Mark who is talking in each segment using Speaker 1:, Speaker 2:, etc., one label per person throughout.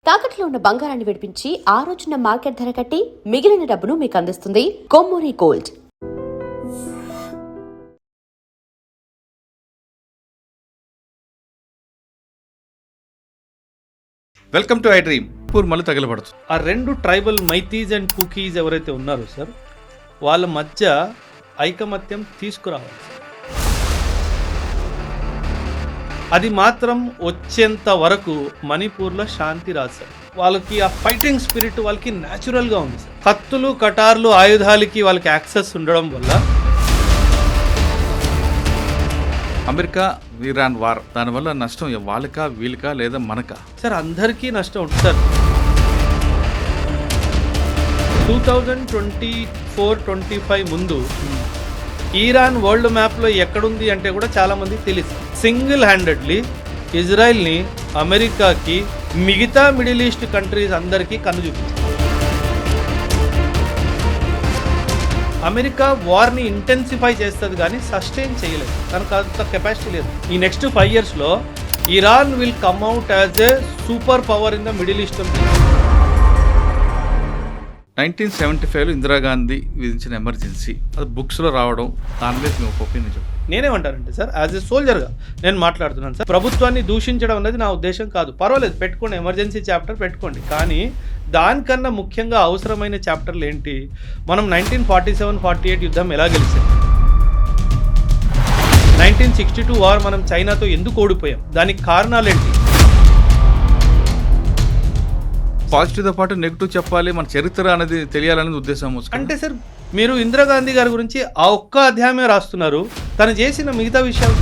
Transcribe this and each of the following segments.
Speaker 1: తాకట్లో ఉన్న బంగారాన్ని విడిపించి ఆ రోజున మార్కెట్ ధర కట్టి మిగిలిన డబ్బును మీకు అందిస్తుంది Kommuri gold.
Speaker 2: Welcome to I dream. Poor మళ్ళీ తగలబడుతుంది.
Speaker 3: ఆ రెండు ట్రైబల్ మైతీస్ అండ్ కుకీస్ ఎవరైతే ఉన్నారో సార్, వాళ్ళ మధ్య ఐకమత్యం తీసుకురావాలి సార్. అది మాత్రం వచ్చేంత వరకు మణిపూర్లో శాంతి రాదు సార్. వాళ్ళకి ఆ ఫైటింగ్ స్పిరిట్ వాళ్ళకి న్యాచురల్గా ఉంది సార్. కత్తులు కటార్లు ఆయుధాలకి వాళ్ళకి యాక్సెస్ ఉండడం వల్ల
Speaker 2: అమెరికా ఇరాన్ వార్, దానివల్ల నష్టం వాళ్ళకా వీళ్ళకా లేదా మనకా?
Speaker 3: సార్ అందరికీ నష్టం ఉంటుంది సార్. 2024-25 ముందు ఇరాన్ వరల్డ్ మ్యాప్లో ఎక్కడుంది అంటే కూడా చాలామంది తెలియదు. సింగిల్ హ్యాండెడ్లీ ఇజ్రాయెల్ని అమెరికాకి మిగతా మిడిల్ ఈస్ట్ కంట్రీస్ అందరికీ కన్ను చూపించింది. అమెరికా వార్ని ఇంటెన్సిఫై చేస్తుంది కానీ సస్టైన్ చేయలేదు, తనకు అంత కెపాసిటీ లేదు. ఈ నెక్స్ట్ 5 yearsలో Iran will come out as a super power in the middle east.
Speaker 2: 1975లో Indira Gandhi విధించిన ఎమర్జెన్సీ, అది బుక్స్లో రావడం, దాని మీద మీ ఒపీనియన్ చెప్పండి.
Speaker 3: నేనేమంటానంటే సార్, యాజ్ ఎ సోల్జర్గా నేను మాట్లాడుతున్నాను సార్. ప్రభుత్వాన్ని దూషించడం అనేది నా ఉద్దేశం కాదు. పర్వాలేదు, పెట్టుకోండి, ఎమర్జెన్సీ చాప్టర్ పెట్టుకోండి. కానీ దానికన్నా ముఖ్యంగా అవసరమైన చాప్టర్లు ఏంటి? మనం 1947-48 యుద్ధం ఎలా గెలిచాం? 1962 వార్ మనం చైనాతో ఎందుకు ఓడిపోయాం? దానికి కారణాలు ఏంటి?
Speaker 2: పాజిటివ్తో పాటు నెగిటివ్ చెప్పాలి, మన చరిత్ర అనేది తెలియాలనేది ఉద్దేశం.
Speaker 3: అంటే సార్, మీరు ఇందిరాగాంధీ గారి గురించి ఆ ఒక్క అధ్యాయమే రాస్తున్నారు, తను చేసిన మిగతా విషయాలు.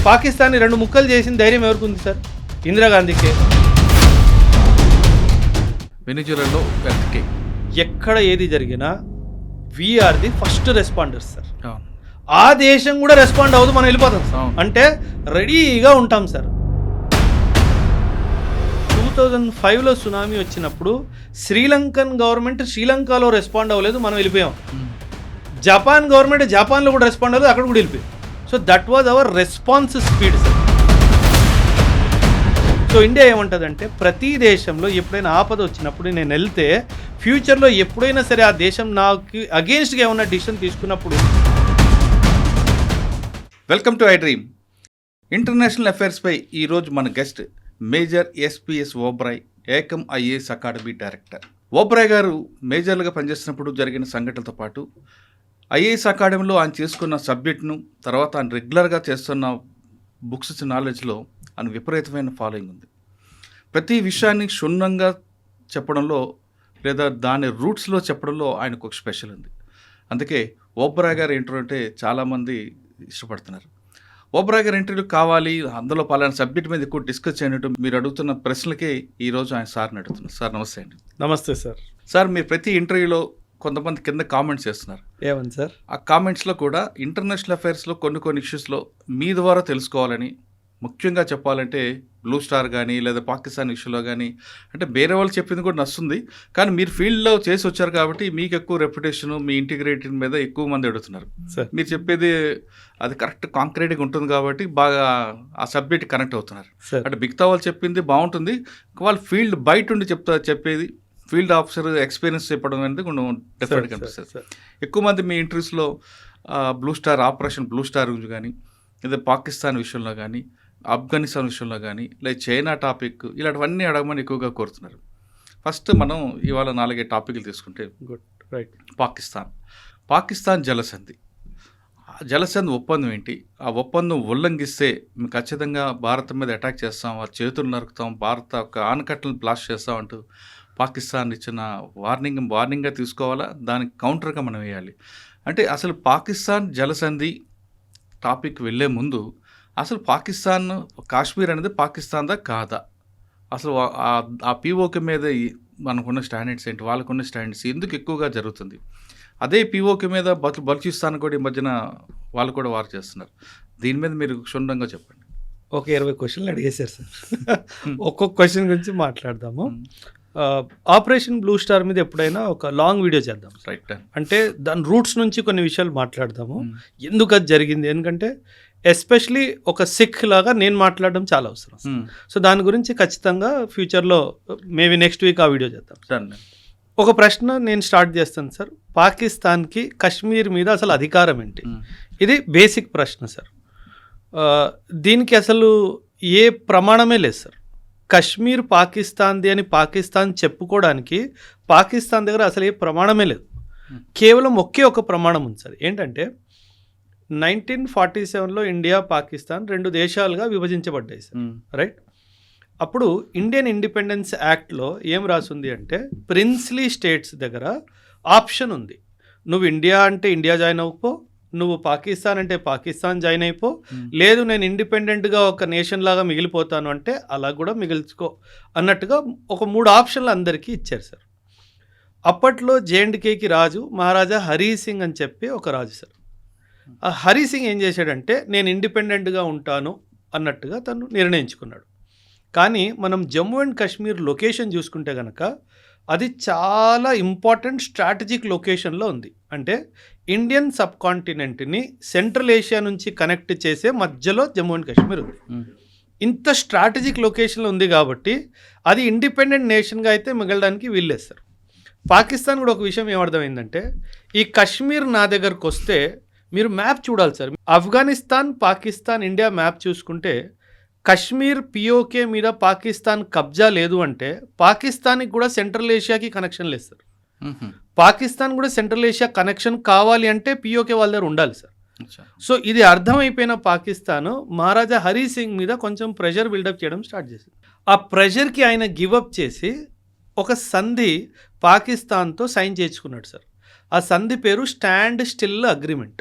Speaker 3: పాకిస్తాన్ని 2 ముక్కలు చేసిన ధైర్యం ఎవరికి ఉంది సార్? ఇందిరాగాంధీకే.
Speaker 2: వెనిజులాలో
Speaker 3: ఎక్కడ ఏది జరిగినా we're the first responders sir. ఆ దేశం కూడా రెస్పాండ్ అవ్వదు, మనం వెళ్ళిపోతాం సార్. అంటే రెడీగా ఉంటాం సార్. 2005లో సునామీ వచ్చినప్పుడు శ్రీలంకన్ గవర్నమెంట్ శ్రీలంకలో రెస్పాండ్ అవ్వలేదు, మనం వెళ్ళిపోయాం. జపాన్ గవర్నమెంట్ జపాన్లో కూడా రెస్పాండ్ అవ్వలేదు, అక్కడ కూడా వెళ్ళిపోయాం. So that was our response speed sir. So India ఏమంటుందంటే, ప్రతి దేశంలో ఎప్పుడైనా ఆపద వచ్చినప్పుడు నేను వెళ్తే ఫ్యూచర్లో ఎప్పుడైనా సరే ఆ దేశం నాకు అగెయిన్స్ట్గా ఏమన్నా డిసిషన్ తీసుకున్నప్పుడు.
Speaker 2: Welcome to iDream. International అఫైర్స్పై ఈరోజు మన guest major SPS Oberoi, Ekam IAS academy director. Oberoi గారు మేజర్లుగా పనిచేస్తున్నప్పుడు జరిగిన సంఘటనలతో పాటు ఐఏఎస్ అకాడమీలో ఆయన చేసుకున్న సబ్జెక్ట్ను, తర్వాత ఆయన రెగ్యులర్గా చేస్తున్న బుక్స్ నాలెడ్జ్లో ఆయన విపరీతమైన ఫాలోయింగ్ ఉంది. ప్రతి విషయాన్ని క్షుణ్ణంగా చెప్పడంలో లేదా దాని రూట్స్లో చెప్పడంలో ఆయనకు ఒక స్పెషల్ ఉంది. అందుకే ఓబ్రాయ్ గారు ఇంటర్వ్యూ అంటే చాలామంది ఇష్టపడుతున్నారు. ఓబ్రాయ్ గారు ఇంటర్వ్యూ కావాలి, అందులో పలానా సబ్జెక్ట్ మీద ఎక్కువ డిస్కస్ చేయనట్టు మీరు అడుగుతున్న ప్రశ్నలకే ఈరోజు ఆయన సార్ని అడుగుతున్నారు. సార్ నమస్తే అండి.
Speaker 3: నమస్తే సార్.
Speaker 2: సార్, మీరు ప్రతి ఇంటర్వ్యూలో కొంతమంది కింద కామెంట్స్ చేస్తున్నారు.
Speaker 3: ఏమని సార్? ఆ
Speaker 2: కామెంట్స్లో కూడా ఇంటర్నేషనల్ అఫైర్స్లో కొన్ని ఇష్యూస్లో మీ ద్వారా తెలుసుకోవాలని, ముఖ్యంగా చెప్పాలంటే బ్లూ స్టార్ కానీ లేదా పాకిస్తాన్ ఇష్యూలో కానీ, అంటే వేరే వాళ్ళు చెప్పింది కూడా నచ్చుతుంది, కానీ మీరు ఫీల్డ్లో చేసి వచ్చారు కాబట్టి మీకు ఎక్కువ రెప్యుటేషన్, మీ ఇంటిగ్రేటెడ్ మీద ఎక్కువ మంది అడుగుతున్నారు. మీరు చెప్పేది అది కరెక్ట్ కాంక్రీట్గా ఉంటుంది కాబట్టి బాగా ఆ సబ్జెక్ట్ కనెక్ట్ అవుతున్నారు. అంటే మిగతా వాళ్ళు చెప్పింది బాగుంటుంది, వాళ్ళు ఫీల్డ్ బయట ఉండి చెప్పేది ఫీల్డ్ ఆఫీసర్ ఎక్స్పీరియన్స్ చెప్పడం అనేది కొంచెం డిఫరెంట్గా అనిపిస్తుంది. ఎక్కువ మంది మీ ఇంటర్వ్యూస్లో Blue Star, Operation Blue Star గురించి కానీ, లేదా పాకిస్తాన్ విషయంలో కానీ, ఆఫ్ఘనిస్తాన్ విషయంలో కానీ, లేదా చైనా టాపిక్, ఇలాంటివన్నీ అడగమని ఎక్కువగా కోరుతున్నారు. ఫస్ట్ మనం ఇవాళ 4 టాపిక్లు తీసుకుంటే,
Speaker 3: గుడ్ రైట్.
Speaker 2: పాకిస్తాన్ జలసంధి ఒప్పందం ఏంటి? ఆ ఒప్పందం ఉల్లంఘిస్తే మేము ఖచ్చితంగా భారత్ మీద అటాక్ చేస్తాం, వారి చేతులు నరుకుతాం, భారత యొక్క ఆనకట్టలను బ్లాస్ట్ చేస్తాం అంటూ పాకిస్తాన్ ఇచ్చిన వార్నింగ్గా తీసుకోవాలా, దానికి కౌంటర్గా మనం వేయాలి? అంటే అసలు పాకిస్తాన్ జలసంధి టాపిక్ వెళ్ళే ముందు అసలు పాకిస్తాన్, కాశ్మీర్ అనేది పాకిస్తాన్దా కాదా? అసలు ఆ పీఓకే మీద మనకున్న స్టాండర్డ్స్ ఏంటి, వాళ్ళకున్న స్టాండర్డ్స్ ఎందుకు ఎక్కువగా జరుగుతుంది? అదే పీఓకే మీద బలూచిస్తాన్ కూడా ఈ మధ్యన వాళ్ళు కూడా వారు చేస్తున్నారు. దీని మీద మీరు క్షుణ్ణంగా చెప్పండి.
Speaker 3: ఒక 20 క్వశ్చన్లు అడిగేశారు సార్. ఒక్కొక్క క్వశ్చన్ గురించి మాట్లాడదాము. ఆపరేషన్ బ్లూ స్టార్ మీద ఎప్పుడైనా ఒక లాంగ్ వీడియో చేద్దాం.
Speaker 2: రైట్.
Speaker 3: అంటే దాని రూట్స్ నుంచి కొన్ని విషయాలు మాట్లాడదాము, ఎందుకు అది జరిగింది. ఎందుకంటే ఎస్పెషలీ ఒక సిక్ లాగా నేను మాట్లాడడం చాలా అవసరం. సో దాని గురించి ఖచ్చితంగా ఫ్యూచర్లో మేబీ నెక్స్ట్ వీక్ ఆ వీడియో చేద్దాం. ఒక ప్రశ్న నేను స్టార్ట్ చేస్తాను సార్. పాకిస్తాన్కి కశ్మీర్ మీద అసలు అధికారం ఏంటి? ఇది బేసిక్ ప్రశ్న సార్. దీనికి అసలు ఏ ప్రమాణమే లేదు సార్. కశ్మీర్ పాకిస్తాన్ది అని పాకిస్తాన్ చెప్పుకోవడానికి పాకిస్తాన్ దగ్గర అసలు ఏ ప్రమాణమే లేదు. కేవలం ఒకే ఒక ప్రమాణం ఉంది సార్. ఏంటంటే 1947లో ఇండియా పాకిస్తాన్ 2 దేశాలుగా విభజించబడ్డాయి సార్, రైట్? అప్పుడు ఇండియన్ ఇండిపెండెన్స్ యాక్ట్లో ఏం రాసింది అంటే ప్రిన్స్లీ స్టేట్స్ దగ్గర ఆప్షన్ ఉంది. నువ్వు ఇండియా అంటే ఇండియా జాయిన్ అవ్వకో, నువ్వు పాకిస్తాన్ అంటే పాకిస్తాన్ జాయిన్ అయిపో, లేదు నేను ఇండిపెండెంట్గా ఒక నేషన్ లాగా మిగిలిపోతాను అంటే అలా కూడా మిగిల్చుకో అన్నట్టుగా ఒక 3 ఆప్షన్లు అందరికీ ఇచ్చారు సార్. అప్పట్లో జేఎండ్కేకి రాజు మహారాజా హరీ సింగ్ అని చెప్పి ఒక రాజు సార్. ఆ హరీ సింగ్ ఏం చేశాడంటే నేను ఇండిపెండెంట్గా ఉంటాను అన్నట్టుగా తను నిర్ణయించుకున్నాడు. కానీ మనం జమ్మూ అండ్ కాశ్మీర్ లొకేషన్ చూసుకుంటే కనుక అది చాలా ఇంపార్టెంట్ స్ట్రాటజిక్ లొకేషన్లో ఉంది. అంటే ఇండియన్ సబ్ కాంటినెంట్ని సెంట్రల్ ఏషియా నుంచి కనెక్ట్ చేసే మధ్యలో జమ్మూ అండ్ కాశ్మీర్ ఉంది. ఇంత స్ట్రాటజిక్ లొకేషన్లో ఉంది కాబట్టి అది ఇండిపెండెంట్ నేషన్గా అయితే మిగలడానికి వీల్లేదు సార్. పాకిస్తాన్ కూడా ఒక విషయం ఏమర్థమైందంటే ఈ కశ్మీర్ నా దగ్గరకు వస్తే మీరు మ్యాప్ చూడాలి sir. Afghanistan Pakistan India map చూసుకుంటే కశ్మీర్ పిఓకే మీద పాకిస్తాన్ కబ్జా లేదు అంటే పాకిస్తాన్కి కూడా సెంట్రల్ ఏషియాకి కనెక్షన్ లేదు సార్. పాకిస్తాన్ కూడా సెంట్రల్ ఏషియా కనెక్షన్ కావాలి అంటే పిఓకే వాళ్ళ దగ్గర ఉండాలి సార్. సో ఇది అర్థమైపోయిన పాకిస్తాన్ మహారాజా హరీ సింగ్ మీద కొంచెం ప్రెషర్ బిల్డప్ చేయడం స్టార్ట్ చేసింది. ఆ ప్రెషర్కి ఆయన గివప్ చేసి ఒక సంధి పాకిస్తాన్తో సైన్ చేయించుకున్నాడు సార్. ఆ సంధి పేరు స్టాండ్ స్టిల్ అగ్రిమెంట్.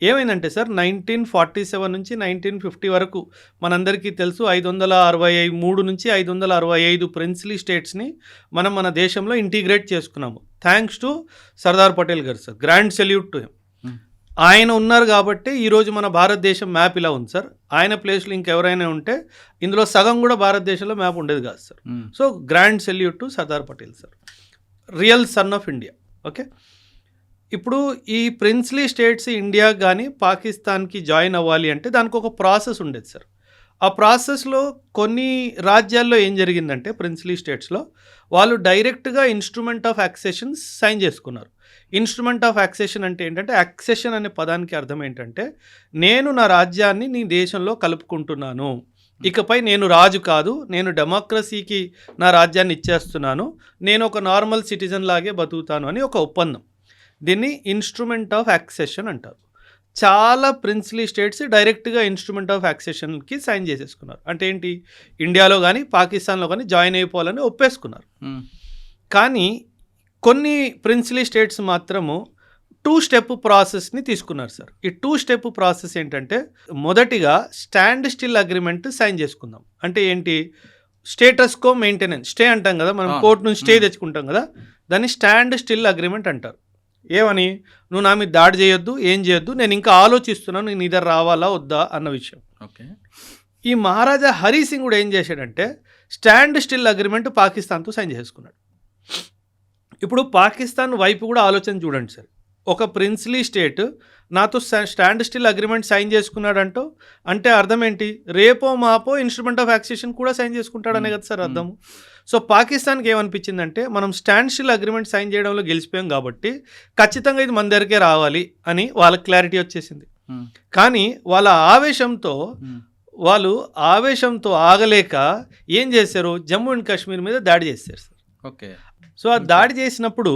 Speaker 3: ఏమైందంటే సార్ 1947 నుంచి 1950 వరకు మనందరికీ తెలుసు 563 నుంచి 565 ప్రిన్స్లీ స్టేట్స్ని మనం మన దేశంలో ఇంటిగ్రేట్ చేసుకున్నాము. థ్యాంక్స్ టు సర్దార్ పటేల్ గారు sir. Grand salute to him. ఆయన ఉన్నారు కాబట్టి ఈరోజు మన భారతదేశం మ్యాప్ ఇలా ఉంది సార్. ఆయన ప్లేస్లో ఇంకెవరైనా ఉంటే ఇందులో సగం కూడా భారతదేశంలో మ్యాప్ ఉండేది కాదు sir. So grand salute to Sardar Patel sir, real son of India. Okay, ఇప్పుడు ఈ ప్రిన్స్లీ స్టేట్స్ ఇండియా కానీ పాకిస్తాన్కి జాయిన్ అవ్వాలి అంటే దానికి ఒక ప్రాసెస్ ఉండేది సార్. ఆ ప్రాసెస్లో కొన్ని రాజ్యాల్లో ఏం జరిగిందంటే ప్రిన్స్లీ స్టేట్స్లో వాళ్ళు డైరెక్ట్గా ఇన్స్ట్రుమెంట్ ఆఫ్ యాక్సెషన్ సైన్ చేసుకున్నారు. ఇన్స్ట్రుమెంట్ ఆఫ్ యాక్సెషన్ అంటే ఏంటంటే యాక్సెషన్ అనే పదానికి అర్థం ఏంటంటే నేను నా రాజ్యాన్ని నీ దేశంలో కలుపుకుంటున్నాను, ఇకపై నేను రాజు కాదు, నేను డెమోక్రసీకి నా రాజ్యాన్ని ఇచ్చేస్తున్నాను, నేను ఒక నార్మల్ సిటిజన్ లాగే బతుకుతాను అని ఒక ఒప్పందం. దీన్ని ఇన్స్ట్రుమెంట్ ఆఫ్ యాక్సెషన్ అంటారు. చాలా ప్రిన్స్లీ స్టేట్స్ డైరెక్ట్గా ఇన్స్ట్రుమెంట్ ఆఫ్ యాక్సెషన్కి సైన్ చేసేసుకున్నారు. అంటే ఏంటి, ఇండియాలో కానీ పాకిస్తాన్లో కానీ జాయిన్ అయిపోవాలని ఒప్పేసుకున్నారు. కానీ కొన్ని ప్రిన్స్లీ స్టేట్స్ మాత్రము 2 స్టెప్ ప్రాసెస్ని తీసుకున్నారు సార్. ఈ 2 స్టెప్ ప్రాసెస్ ఏంటంటే మొదటిగా స్టాండ్ స్టిల్ అగ్రిమెంట్ సైన్ చేసుకుందాం. అంటే ఏంటి, స్టేటస్ కో మెయింటెనెన్స్, స్టే అంటాం కదా మనం, కోర్టు నుంచి స్టే తెచ్చుకుంటాం కదా, దాన్ని స్టాండ్ స్టిల్ అగ్రిమెంట్ అంటారు. ఏమని, నువ్వు నా మీద దాడి చేయొద్దు, ఏం చేయొద్దు, నేను ఇంకా ఆలోచిస్తున్నాను నేను ఇద్దరు రావాలా వద్దా అన్న విషయం. ఓకే, ఈ మహారాజా హరీ సింగ్ కూడా ఏం చేశాడంటే స్టాండ్ స్టిల్ అగ్రిమెంట్ పాకిస్తాన్తో సైన్ చేసుకున్నాడు. ఇప్పుడు పాకిస్తాన్ వైపు కూడా ఆలోచన చూడండి సార్. ఒక ప్రిన్స్లీ స్టేట్ నాతో స్టాండ్ స్టిల్ అగ్రిమెంట్ సైన్ చేసుకున్నాడంటో అంటే అర్థం ఏంటి, రేపో మాపో ఇన్స్ట్రుమెంట్ ఆఫ్ యాక్సెషన్ కూడా సైన్ చేసుకుంటాడనే కదా సార్ అర్థము. సో పాకిస్తాన్కి ఏమనిపించిందంటే మనం స్టాండ్ స్టిల్ అగ్రిమెంట్ సైన్ చేయడంలో గెలిచిపోయాం కాబట్టి ఖచ్చితంగా ఇది మన దగ్గరికే రావాలి అని వాళ్ళకి క్లారిటీ వచ్చేసింది. కానీ వాళ్ళ ఆవేశంతో ఆగలేక ఏం చేశారు, జమ్మూ అండ్ కాశ్మీర్ మీద దాడి చేశారు సార్. ఓకే, సో ఆ దాడి చేసినప్పుడు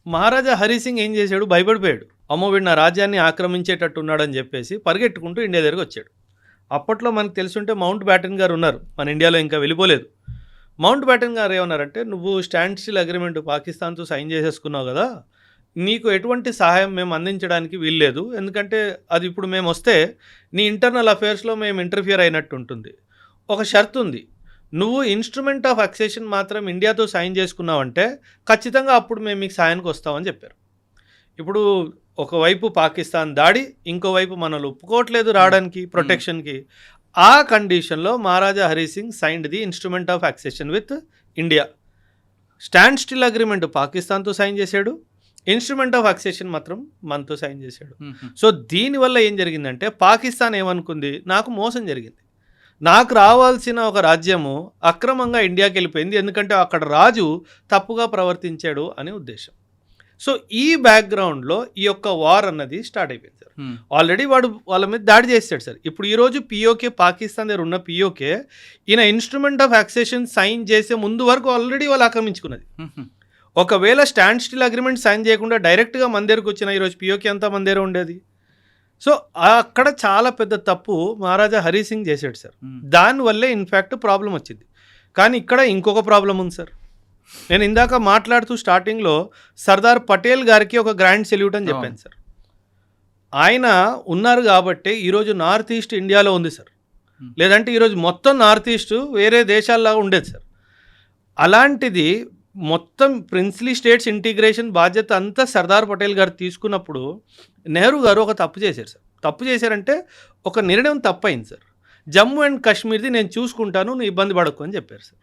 Speaker 3: మహారాజా హరీ సింగ్ ఏం చేశాడు, భయపడిపోయాడు. అమ్మో వీడు నా రాజ్యాన్ని ఆక్రమించేటట్టు ఉన్నాడని చెప్పేసి పరిగెట్టుకుంటూ ఇండియా దగ్గరకు వచ్చాడు. అప్పట్లో మనకు తెలుసుంటే మౌంట్ బ్యాటన్ గారు ఉన్నారు, మన ఇండియాలో ఇంకా వెళ్ళిపోలేదు. మౌంట్ బ్యాటన్ గారు ఏమన్నారంటే, నువ్వు స్టాండ్ స్టిల్ అగ్రిమెంట్ పాకిస్తాన్తో సైన్ చేసేసుకున్నావు కదా, నీకు ఎటువంటి సహాయం మేము అందించడానికి వీల్లేదు, ఎందుకంటే అది ఇప్పుడు మేము వస్తే నీ ఇంటర్నల్ అఫైర్స్లో మేము ఇంటర్ఫియర్ అయినట్టు ఉంటుంది. ఒక షరతు ఉంది, నువ్వు ఇన్స్ట్రుమెంట్ ఆఫ్ యాక్సెషన్ మాత్రం ఇండియాతో సైన్ చేసుకున్నావంటే ఖచ్చితంగా అప్పుడు మేము మీకు సాయానికి వస్తామని చెప్పారు. ఇప్పుడు ఒకవైపు పాకిస్తాన్ దాడి, ఇంకోవైపు మనల్ని ఒప్పుకోవట్లేదు రావడానికి ప్రొటెక్షన్కి. ఆ కండిషన్లో Maharaja Hari Singh signed the instrument of accession with India. Standstill agreement పాకిస్తాన్తో సైన్ చేశాడు, ఇన్స్ట్రుమెంట్ ఆఫ్ అక్సెషన్ మాత్రం మనతో సైన్ చేశాడు. సో దీనివల్ల ఏం జరిగిందంటే పాకిస్తాన్ ఏమనుకుంది, నాకు మోసం జరిగింది, నాకు రావాల్సిన ఒక రాజ్యము అక్రమంగా ఇండియాకి వెళ్ళిపోయింది, ఎందుకంటే అక్కడ రాజు తప్పుగా ప్రవర్తించాడు అనే ఉద్దేశం. సో ఈ బ్యాక్గ్రౌండ్లో ఈ యొక్క వార్ అన్నది స్టార్ట్ అయిపోయింది సార్. ఆల్రెడీ వాడు వాళ్ళ మీద దాడి చేస్తాడు సార్. ఇప్పుడు ఈరోజు పిఓకే, పాకిస్తాన్ దగ్గర ఉన్న పిఓకే ఈయన ఇన్స్ట్రుమెంట్ ఆఫ్ అక్సెషన్ సైన్ చేసే ముందు వరకు ఆల్రెడీ వాళ్ళు ఆక్రమించుకున్నది. ఒకవేళ స్టాండ్ స్టిల్ అగ్రిమెంట్ సైన్ చేయకుండా డైరెక్ట్గా మన దగ్గరకు వచ్చిన ఈరోజు పిఓకే అంతా మన దగ్గర ఉండేది. సో అక్కడ చాలా పెద్ద తప్పు మహారాజా హరి సింగ్ చేశాడు సార్. దానివల్లే ఇన్ఫ్యాక్ట్ ప్రాబ్లం వచ్చింది. కానీ ఇక్కడ ఇంకొక ప్రాబ్లం ఉంది సార్. నేను ఇందాక మాట్లాడుతూ స్టార్టింగ్లో సర్దార్ పటేల్ గారికి ఒక గ్రాండ్ సెల్యూట్ అని చెప్పాను సార్. ఆయన ఉన్నారు కాబట్టి ఈరోజు నార్త్ ఈస్ట్ ఇండియాలో ఉంది సార్. లేదంటే ఈరోజు మొత్తం నార్త్ ఈస్ట్ వేరే దేశాల్లాగా ఉండేది సార్. అలాంటిది మొత్తం ప్రిన్స్లీ స్టేట్స్ ఇంటిగ్రేషన్ బాధ్యత అంతా సర్దార్ పటేల్ గారు తీసుకున్నప్పుడు నెహ్రూ గారు ఒక తప్పు చేశారు సార్. తప్పు చేశారంటే ఒక నిర్ణయం తప్పైంది సార్. జమ్మూ అండ్ కాశ్మీర్ది నేను చూసుకుంటాను, నువ్వు ఇబ్బంది పడకు అని చెప్పారు సార్.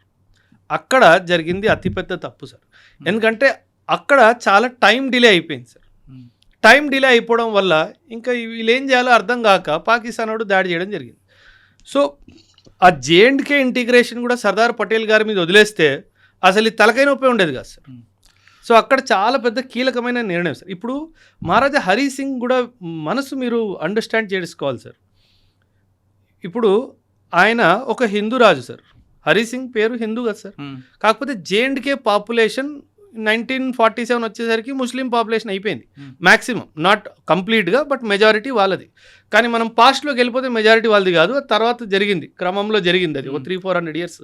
Speaker 3: అక్కడ జరిగింది అతిపెద్ద తప్పు సార్. ఎందుకంటే అక్కడ చాలా టైం డిలే అయిపోయింది సార్. టైం డిలే అయిపోవడం వల్ల ఇంకా వీళ్ళు ఏం చేయాలో అర్థం కాక పాకిస్తాన్ వాడు దాడి చేయడం జరిగింది. సో ఆ జేఎండ్కే ఇంటిగ్రేషన్ కూడా సర్దార్ పటేల్ గారి మీద వదిలేస్తే అసలు ఈ తలకై నొప్పి ఉండేది కాదు సార్. సో అక్కడ చాలా పెద్ద కీలకమైన నిర్ణయం సార్. ఇప్పుడు మహారాజా హరి సింగ్ కూడా మనసు మీరు అండర్స్టాండ్ చేసుకోవాలి సార్. ఇప్పుడు ఆయన ఒక హిందూ రాజు సార్. హరి సింగ్ పేరు హిందూ కదా సార్. కాకపోతే జేఎండ్కే పాపులేషన్ 1947 వచ్చేసరికి ముస్లిం పాపులేషన్ అయిపోయింది మ్యాక్సిమం, నాట్ కంప్లీట్గా బట్ మెజారిటీ వాళ్ళది. కానీ మనం పాస్ట్లోకి వెళ్ళిపోతే మెజారిటీ వాళ్ళది కాదు, ఆ తర్వాత జరిగింది, క్రమంలో జరిగింది అది ఒక 300-400 years.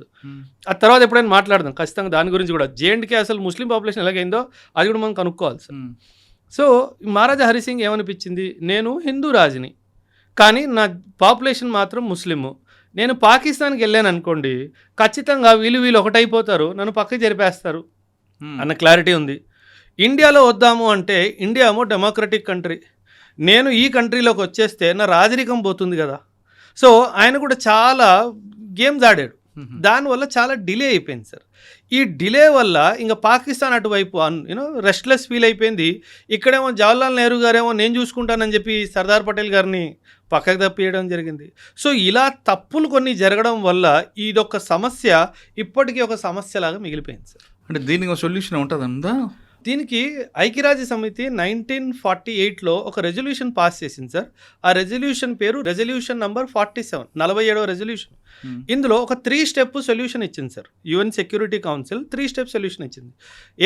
Speaker 3: ఆ తర్వాత ఎప్పుడైనా మాట్లాడదాం ఖచ్చితంగా దాని గురించి కూడా. జేఎండ్కే అసలు ముస్లిం పాపులేషన్ ఎలాగైందో అది కూడా మనం కనుక్కోవాలి సార్. సో మహారాజా హరి సింగ్ ఏమనిపించింది, నేను హిందూ రాజుని కానీ నా పాపులేషన్ మాత్రం ముస్లిము, నేను పాకిస్తాన్కి వెళ్ళాను అనుకోండి ఖచ్చితంగా వీళ్ళు ఒకటైపోతారు, నన్ను పక్కకి జరిపేస్తారు అన్న క్లారిటీ ఉంది. ఇండియాలో వద్దాము అంటే ఇండియా ఏమో డెమోక్రటిక్ కంట్రీ, నేను ఈ కంట్రీలోకి వచ్చేస్తే నా రాజరికం పోతుంది కదా. సో ఆయన కూడా చాలా గేమ్స్ ఆడాడు. దానివల్ల చాలా డిలే అయిపోయింది సార్. ఈ డిలే వల్ల ఇంకా పాకిస్తాన్ అటువైపు రెస్ట్లెస్ ఫీల్ అయిపోయింది. ఇక్కడేమో జవహర్లాల్ నెహ్రూ గారేమో నేను చూసుకుంటానని చెప్పి సర్దార్ పటేల్ గారిని పక్కకు తప్పియడం జరిగింది. సో ఇలా తప్పులు కొన్ని జరగడం వల్ల ఇదొక సమస్య ఇప్పటికీ ఒక సమస్యలాగా మిగిలిపోయింది సార్.
Speaker 2: అంటే దీనికి ఒక సొల్యూషన్ ఉంటుందా?
Speaker 3: దీనికి ఐక్యరాజ్య సమితి 1948లో ఒక రెజల్యూషన్ పాస్ చేసింది సార్. ఆ రెజల్యూషన్ పేరు రెజల్యూషన్ నంబర్ 47, 47వ రెజల్యూషన్. ఇందులో ఒక 3 స్టెప్ సొల్యూషన్ ఇచ్చింది sir. UN security council 3 step solution ఇచ్చింది.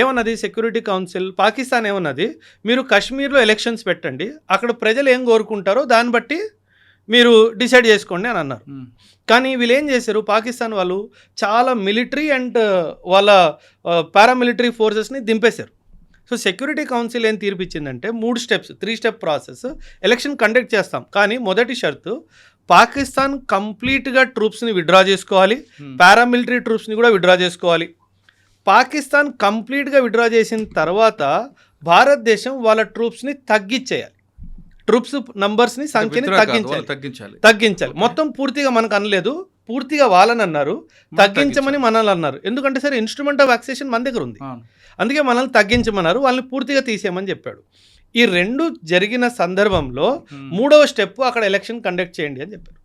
Speaker 3: ఏమన్నది సెక్యూరిటీ కౌన్సిల్, పాకిస్తాన్ ఏమన్నది, మీరు కాశ్మీర్లో ఎలక్షన్స్ పెట్టండి, అక్కడ ప్రజలు ఏం కోరుకుంటారో దాన్ని బట్టి మీరు డిసైడ్ చేసుకోండి అని అన్నారు. కానీ వీళ్ళు ఏం చేశారు, పాకిస్తాన్ వాళ్ళు చాలా మిలిటరీ అండ్ వాళ్ళ పారామిలిటరీ ఫోర్సెస్ని దింపేశారు. సో సెక్యూరిటీ కౌన్సిల్ ఏం తీర్పిచ్చిందంటే 3 steps, 3 step process. Election conduct చేస్తాం కానీ మొదటి షరతు పాకిస్తాన్ కంప్లీట్గా ట్రూప్స్ని విత్డ్రా చేసుకోవాలి, పారామిలిటరీ ట్రూప్స్ని కూడా విత్డ్రా చేసుకోవాలి. పాకిస్తాన్ కంప్లీట్గా విత్డ్రా చేసిన తర్వాత భారతదేశం వాళ్ళ ట్రూప్స్ని తగ్గించేయాలి, ట్రూప్స్ నంబర్స్ని సంఖ్యని తగ్గించాలి. మొత్తం పూర్తిగా మనకు అనలేదు, పూర్తిగా వాళ్ళని అన్నారు, తగ్గించమని మనల్ని అన్నారు. ఎందుకంటే సరే ఇన్స్ట్రుమెంట్ ఆఫ్ అక్సెషన్ మన దగ్గర ఉంది, అందుకే మనల్ని తగ్గించమన్నారు, వాళ్ళని పూర్తిగా తీసేయమని చెప్పాడు. ఈ 2 జరిగిన సందర్భంలో 3వ స్టెప్ అక్కడ ఎలక్షన్ కండక్ట్ చేయండి అని చెప్పారు.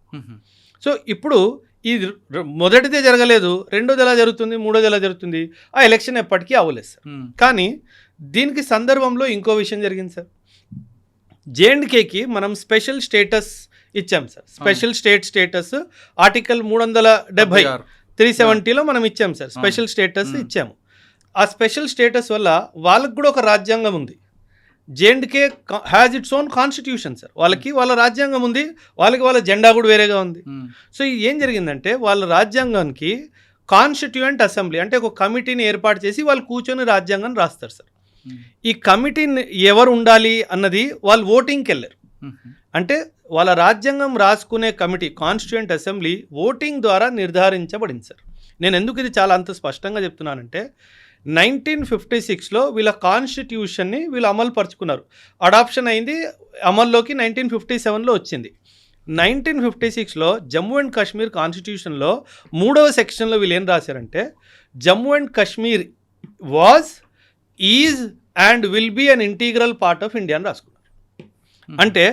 Speaker 3: సో ఇప్పుడు ఈ మొదటిదే జరగలేదు, రెండోది ఎలా జరుగుతుంది, మూడోది ఎలా జరుగుతుంది, ఆ ఎలక్షన్ ఎప్పటికీ అవ్వలేదు సార్. కానీ దీనికి సందర్భంలో ఇంకో విషయం జరిగింది సార్. జేఎండ్కేకి మనం స్పెషల్ స్టేటస్ ఇచ్చాం సార్. స్పెషల్ స్టేటస్ ఆర్టికల్ 370 370లో మనం ఇచ్చాం సార్. స్పెషల్ స్టేటస్ ఇచ్చాము. ఆ స్పెషల్ స్టేటస్ వల్ల వాళ్ళకి కూడా ఒక రాజ్యాంగం ఉంది. జేఎండ్కే has its own constitution sir. వాళ్ళకి వాళ్ళ రాజ్యాంగం ఉంది, వాళ్ళకి వాళ్ళ జెండా కూడా వేరేగా ఉంది. సో ఏం జరిగిందంటే వాళ్ళ రాజ్యాంగానికి కాన్స్టిట్యూయెంట్ అసెంబ్లీ అంటే ఒక కమిటీని ఏర్పాటు చేసి వాళ్ళు కూర్చొని రాజ్యాంగం రాస్తారు సార్. ఈ కమిటీని ఎవరు ఉండాలి అన్నది వాళ్ళు ఓటింగ్కి వెళ్ళారు. అంటే వాళ్ళ రాజ్యాంగం రాసుకునే కమిటీ కాన్స్టిట్యూయెంట్ అసెంబ్లీ ఓటింగ్ ద్వారా నిర్ధారించబడింది సార్. నేను ఎందుకు ఇది చాలా అంత స్పష్టంగా చెప్తున్నానంటే 1956లో వీళ్ళ కాన్స్టిట్యూషన్ని వీళ్ళు అమలు పరుచుకున్నారు. అడాప్షన్ అయింది, అమల్లోకి 1957లో వచ్చింది. 1956లో జమ్మూ అండ్ కాశ్మీర్ కాన్స్టిట్యూషన్లో 3వ సెక్షన్లో వీళ్ళు ఏం రాశారంటే Jammu and Kashmir is and will be an integral part of India అని రాసుకున్నారు. అంటే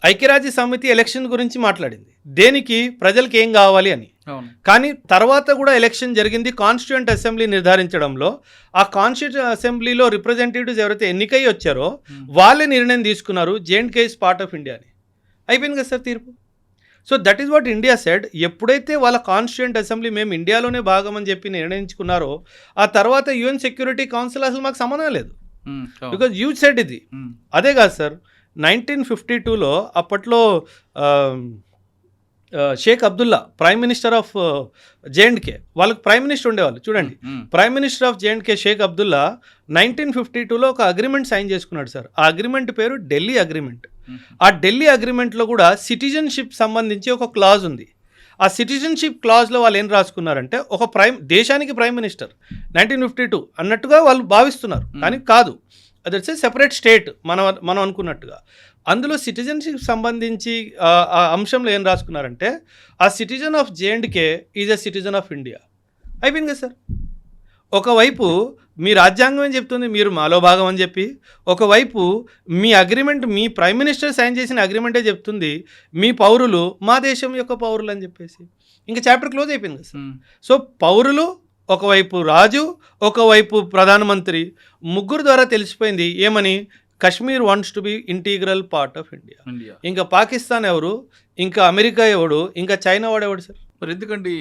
Speaker 3: ఐక్యరాజ్య సమితి ఎలక్షన్ గురించి మాట్లాడింది, దేనికి, ప్రజలకు ఏం కావాలి అని.
Speaker 2: అవును.
Speaker 3: కానీ తర్వాత కూడా ఎలక్షన్ జరిగింది కాన్స్టిట్యూయెంట్ అసెంబ్లీ నిర్ధారించడంలో. ఆ కాన్స్టిట్యూయెంట్ అసెంబ్లీలో రిప్రజెంటేటివ్స్ ఎవరైతే ఎన్నికై వచ్చారో వాళ్ళే నిర్ణయం తీసుకున్నారు J&K is part of India అని. అయిపోయింది కదా సార్ తీర్పు. So that is what India said. ఎప్పుడైతే వాళ్ళ కాన్స్టిట్యూయెంట్ అసెంబ్లీ మేము ఇండియాలోనే భాగం అని చెప్పి నిర్ణయించుకున్నారో, ఆ తర్వాత UN సెక్యూరిటీ కౌన్సిల్ అసలు మాకు సంబంధం లేదు, బికాజ్ యూ సెడ్ ఇది. అదే కాదు సార్, 1952లో అప్పట్లో Sheikh Abdullah prime minister of J&K, వాళ్ళకి ప్రైమ్ మినిస్టర్ ఉండేవాళ్ళు చూడండి. Prime minister of J&K Sheikh Abdullah 1952లో ఒక అగ్రిమెంట్ సైన్ చేసుకున్నాడు సార్. ఆ అగ్రిమెంట్ పేరు ఢిల్లీ అగ్రిమెంట్. ఆ ఢిల్లీ అగ్రిమెంట్లో కూడా సిటిజన్షిప్ సంబంధించి ఒక క్లాజ్ ఉంది. ఆ సిటిజన్షిప్ క్లాజ్లో వాళ్ళు ఏం రాసుకున్నారంటే, ఒక దేశానికి ప్రైమ్ మినిస్టర్ 1952 అన్నట్టుగా వాళ్ళు భావిస్తున్నారు, కానీ కాదు, అది వచ్చే సెపరేట్ స్టేట్ మనం అనుకున్నట్టుగా. అందులో సిటిజన్షిప్ సంబంధించి ఆ అంశంలో ఏం రాసుకున్నారంటే, ఆ citizen of J&K is a citizen of India. అయిపోయింది కదా సార్. ఒకవైపు మీ రాజ్యాంగం ఏం చెప్తుంది, మీరు మాలో భాగం అని చెప్పి, ఒకవైపు మీ అగ్రిమెంట్, మీ ప్రైమ్ మినిస్టర్ సైన్ చేసిన అగ్రిమెంటే చెప్తుంది మీ పౌరులు మా దేశం యొక్క పౌరులు అని చెప్పేసి. ఇంకా చాప్టర్ క్లోజ్ అయిపోయింది కదా సార్. సో పౌరులు ఒకవైపు, రాజు ఒకవైపు, ప్రధానమంత్రి, ముగ్గురు ద్వారా తెలిసిపోయింది ఏమని, Kashmir wants to be integral part of India. ఇంకా పాకిస్తాన్ ఎవరు, ఇంకా అమెరికా ఎవడు, ఇంకా చైనా వాడు ఎవడు సార్?
Speaker 2: మరి ఎందుకండి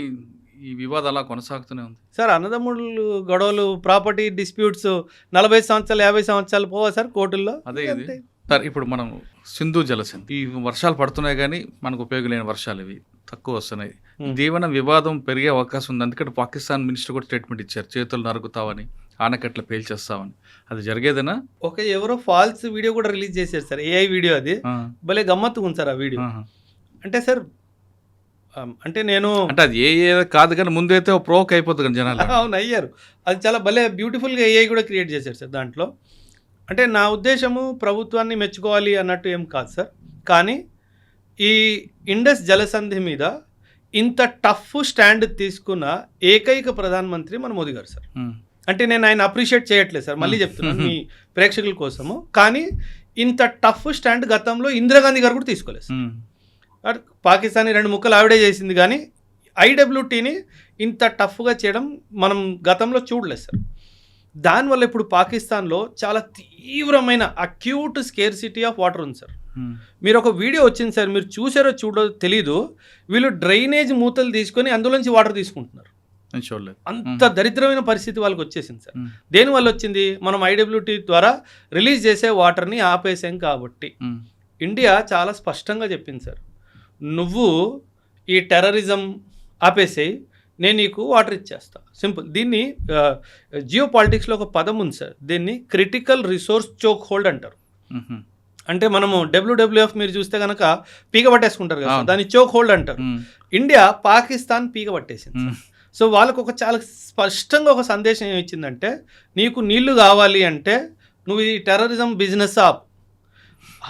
Speaker 2: ఈ వివాదం అలా కొనసాగుతూనే ఉంది
Speaker 3: సార్? అన్నదమ్ముళ్ళు గొడవలు, ప్రాపర్టీ డిస్ప్యూట్స్ 40 సంవత్సరాలు 50 సంవత్సరాలు పోవా సార్ కోర్టుల్లో?
Speaker 2: అదే ఇది సార్. ఇప్పుడు మనం సింధు జలసింధు, ఈ వర్షాలు పడుతున్నాయి కానీ మనకు ఉపయోగం లేని వర్షాలు ఇవి తక్కువ వస్తున్నాయి. దీవెన వివాదం పెరిగే అవకాశం ఉంది. అందుకని పాకిస్తాన్ మినిస్టర్ కూడా స్టేట్మెంట్ ఇచ్చారు, చేతులు నరుకుతావని, ఆనకట్ల పేల్చేస్తామని. అది జరిగేదేనా?
Speaker 3: ఎవరో ఫాల్స్ వీడియో కూడా రిలీజ్ చేశారు సార్, AI వీడియో. అది భలే గమ్మత్తుగా ఉంది సార్ ఆ వీడియో. అంటే సార్, అంటే నేను
Speaker 2: అంటే అది ఏ కాదు కానీ ముందు అయితే ప్రోక్ అయిపోతుంది కానీ జనాలు.
Speaker 3: అవును, అయ్యారు. అది చాలా భలే బ్యూటిఫుల్గా AI కూడా క్రియేట్ చేశారు సార్ దాంట్లో. అంటే నా ఉద్దేశము ప్రభుత్వాన్ని మెచ్చుకోవాలి అన్నట్టు ఏం కాదు సార్, కానీ ఈ ఇండస్ జలసంధి మీద ఇంత టఫ్ స్టాండ్ తీసుకున్న ఏకైక ప్రధానమంత్రి మన మోదీ గారు సార్. అంటే నేను ఆయన అప్రిషియేట్ చేయట్లేదు సార్, మళ్ళీ చెప్తున్నాను మీ ప్రేక్షకుల కోసము. కానీ ఇంత టఫ్ స్టాండ్ గతంలో ఇందిరాగాంధీ గారు కూడా తీసుకోలేదు సార్. పాకిస్తాన్ 2 ముక్కలు ఆవిడే చేసింది, కానీ IWTని ఇంత టఫ్గా చేయడం మనం గతంలో చూడలేదు సార్. దానివల్ల ఇప్పుడు పాకిస్తాన్లో చాలా తీవ్రమైన అక్యూట్ స్కేర్సిటీ ఆఫ్ వాటర్ ఉంది సార్. మీరు ఒక వీడియో వచ్చింది సార్, మీరు చూసారో చూడో తెలీదు, వీళ్ళు డ్రైనేజ్ మూతలు తీసుకొని అందులోంచి వాటర్ తీసుకుంటున్నారు. అంత దరిద్రమైన పరిస్థితి వాళ్ళకి వచ్చేసింది సార్. దేనివల్ల వచ్చింది, మనం IWT ద్వారా రిలీజ్ చేసే వాటర్ని ఆపేసాం కాబట్టి. ఇండియా చాలా స్పష్టంగా చెప్పింది సార్, నువ్వు ఈ టెర్రరిజం ఆపేసేయి, నేను నీకు వాటర్ ఇచ్చేస్తా, సింపుల్. దీన్ని జియో పాలిటిక్స్లో ఒక పదం ఉంది సార్, దీన్ని క్రిటికల్ రిసోర్స్ చోక్ హోల్డ్ అంటారు. అంటే మనము WWF మీరు చూస్తే కనుక పీక పట్టేసుకుంటారు కదా, దాన్ని చోక్ హోల్డ్ అంటారు. ఇండియా పాకిస్తాన్ పీక పట్టేసింది. సో వాళ్ళకు ఒక చాలా స్పష్టంగా ఒక సందేశం ఏమి ఇచ్చిందంటే, నీకు నీళ్లు కావాలి అంటే నువ్వు ఈ terrorism business up.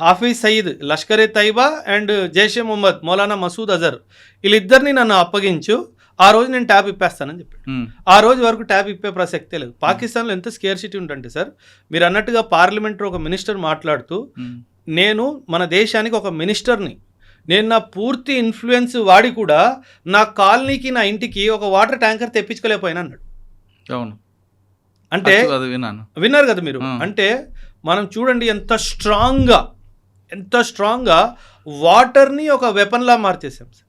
Speaker 3: Hafiz Saeed, Lashkar-e Taiba and Jaish-e Mohammed Maulana Masood Azhar, వీళ్ళిద్దరిని నన్ను అప్పగించు, ఆ రోజు నేను ట్యాబ్ ఇప్పేస్తానని చెప్పాడు. ఆ రోజు వరకు ట్యాబ్ ఇప్పే ప్రసక్తే లేదు. పాకిస్తాన్లో ఎంత స్కేర్సిటీ ఉంటుంటే సార్, మీరు అన్నట్టుగా పార్లమెంట్లో ఒక మినిస్టర్ మాట్లాడుతూ, నేను మన దేశానికి ఒక మినిస్టర్ని, నేను నా పూర్తి ఇన్ఫ్లుయెన్స్ వాడి కూడా నా కాలనీకి, నా ఇంటికి ఒక వాటర్ ట్యాంకర్ తెప్పించుకోలేకపోయినా అన్నాడు.
Speaker 2: అవును,
Speaker 3: అంటే విన్నారు కదా మీరు. అంటే మనం చూడండి ఎంత స్ట్రాంగ్గా వాటర్ని ఒక వెపన్లా మార్చేసాం సార్.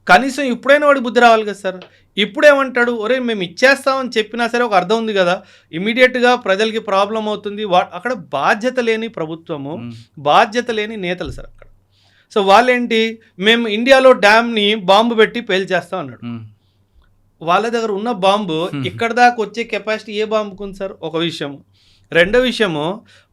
Speaker 3: కనీసం ఇప్పుడైనా వాడికి బుద్ధి రావాలి కదా సార్. ఇప్పుడేమంటాడు, ఒరే మేము ఇచ్చేస్తామని చెప్పినా సరే ఒక అర్థం ఉంది కదా, ఇమీడియట్గా ప్రజలకి ప్రాబ్లం అవుతుంది. అక్కడ బాధ్యత లేని ప్రభుత్వము, బాధ్యత లేని నేతలు సార్ అక్కడ. సో వాళ్ళేంటి, మేము ఇండియాలో డ్యామ్ని బాంబు పెట్టి పేల్చేస్తాం అన్నాడు. వాళ్ళ దగ్గర ఉన్న బాంబు ఇక్కడ దాకా వచ్చే కెపాసిటీ ఏ బాంబుకు ఉంది సార్? ఒక విషయము. రెండో విషయము,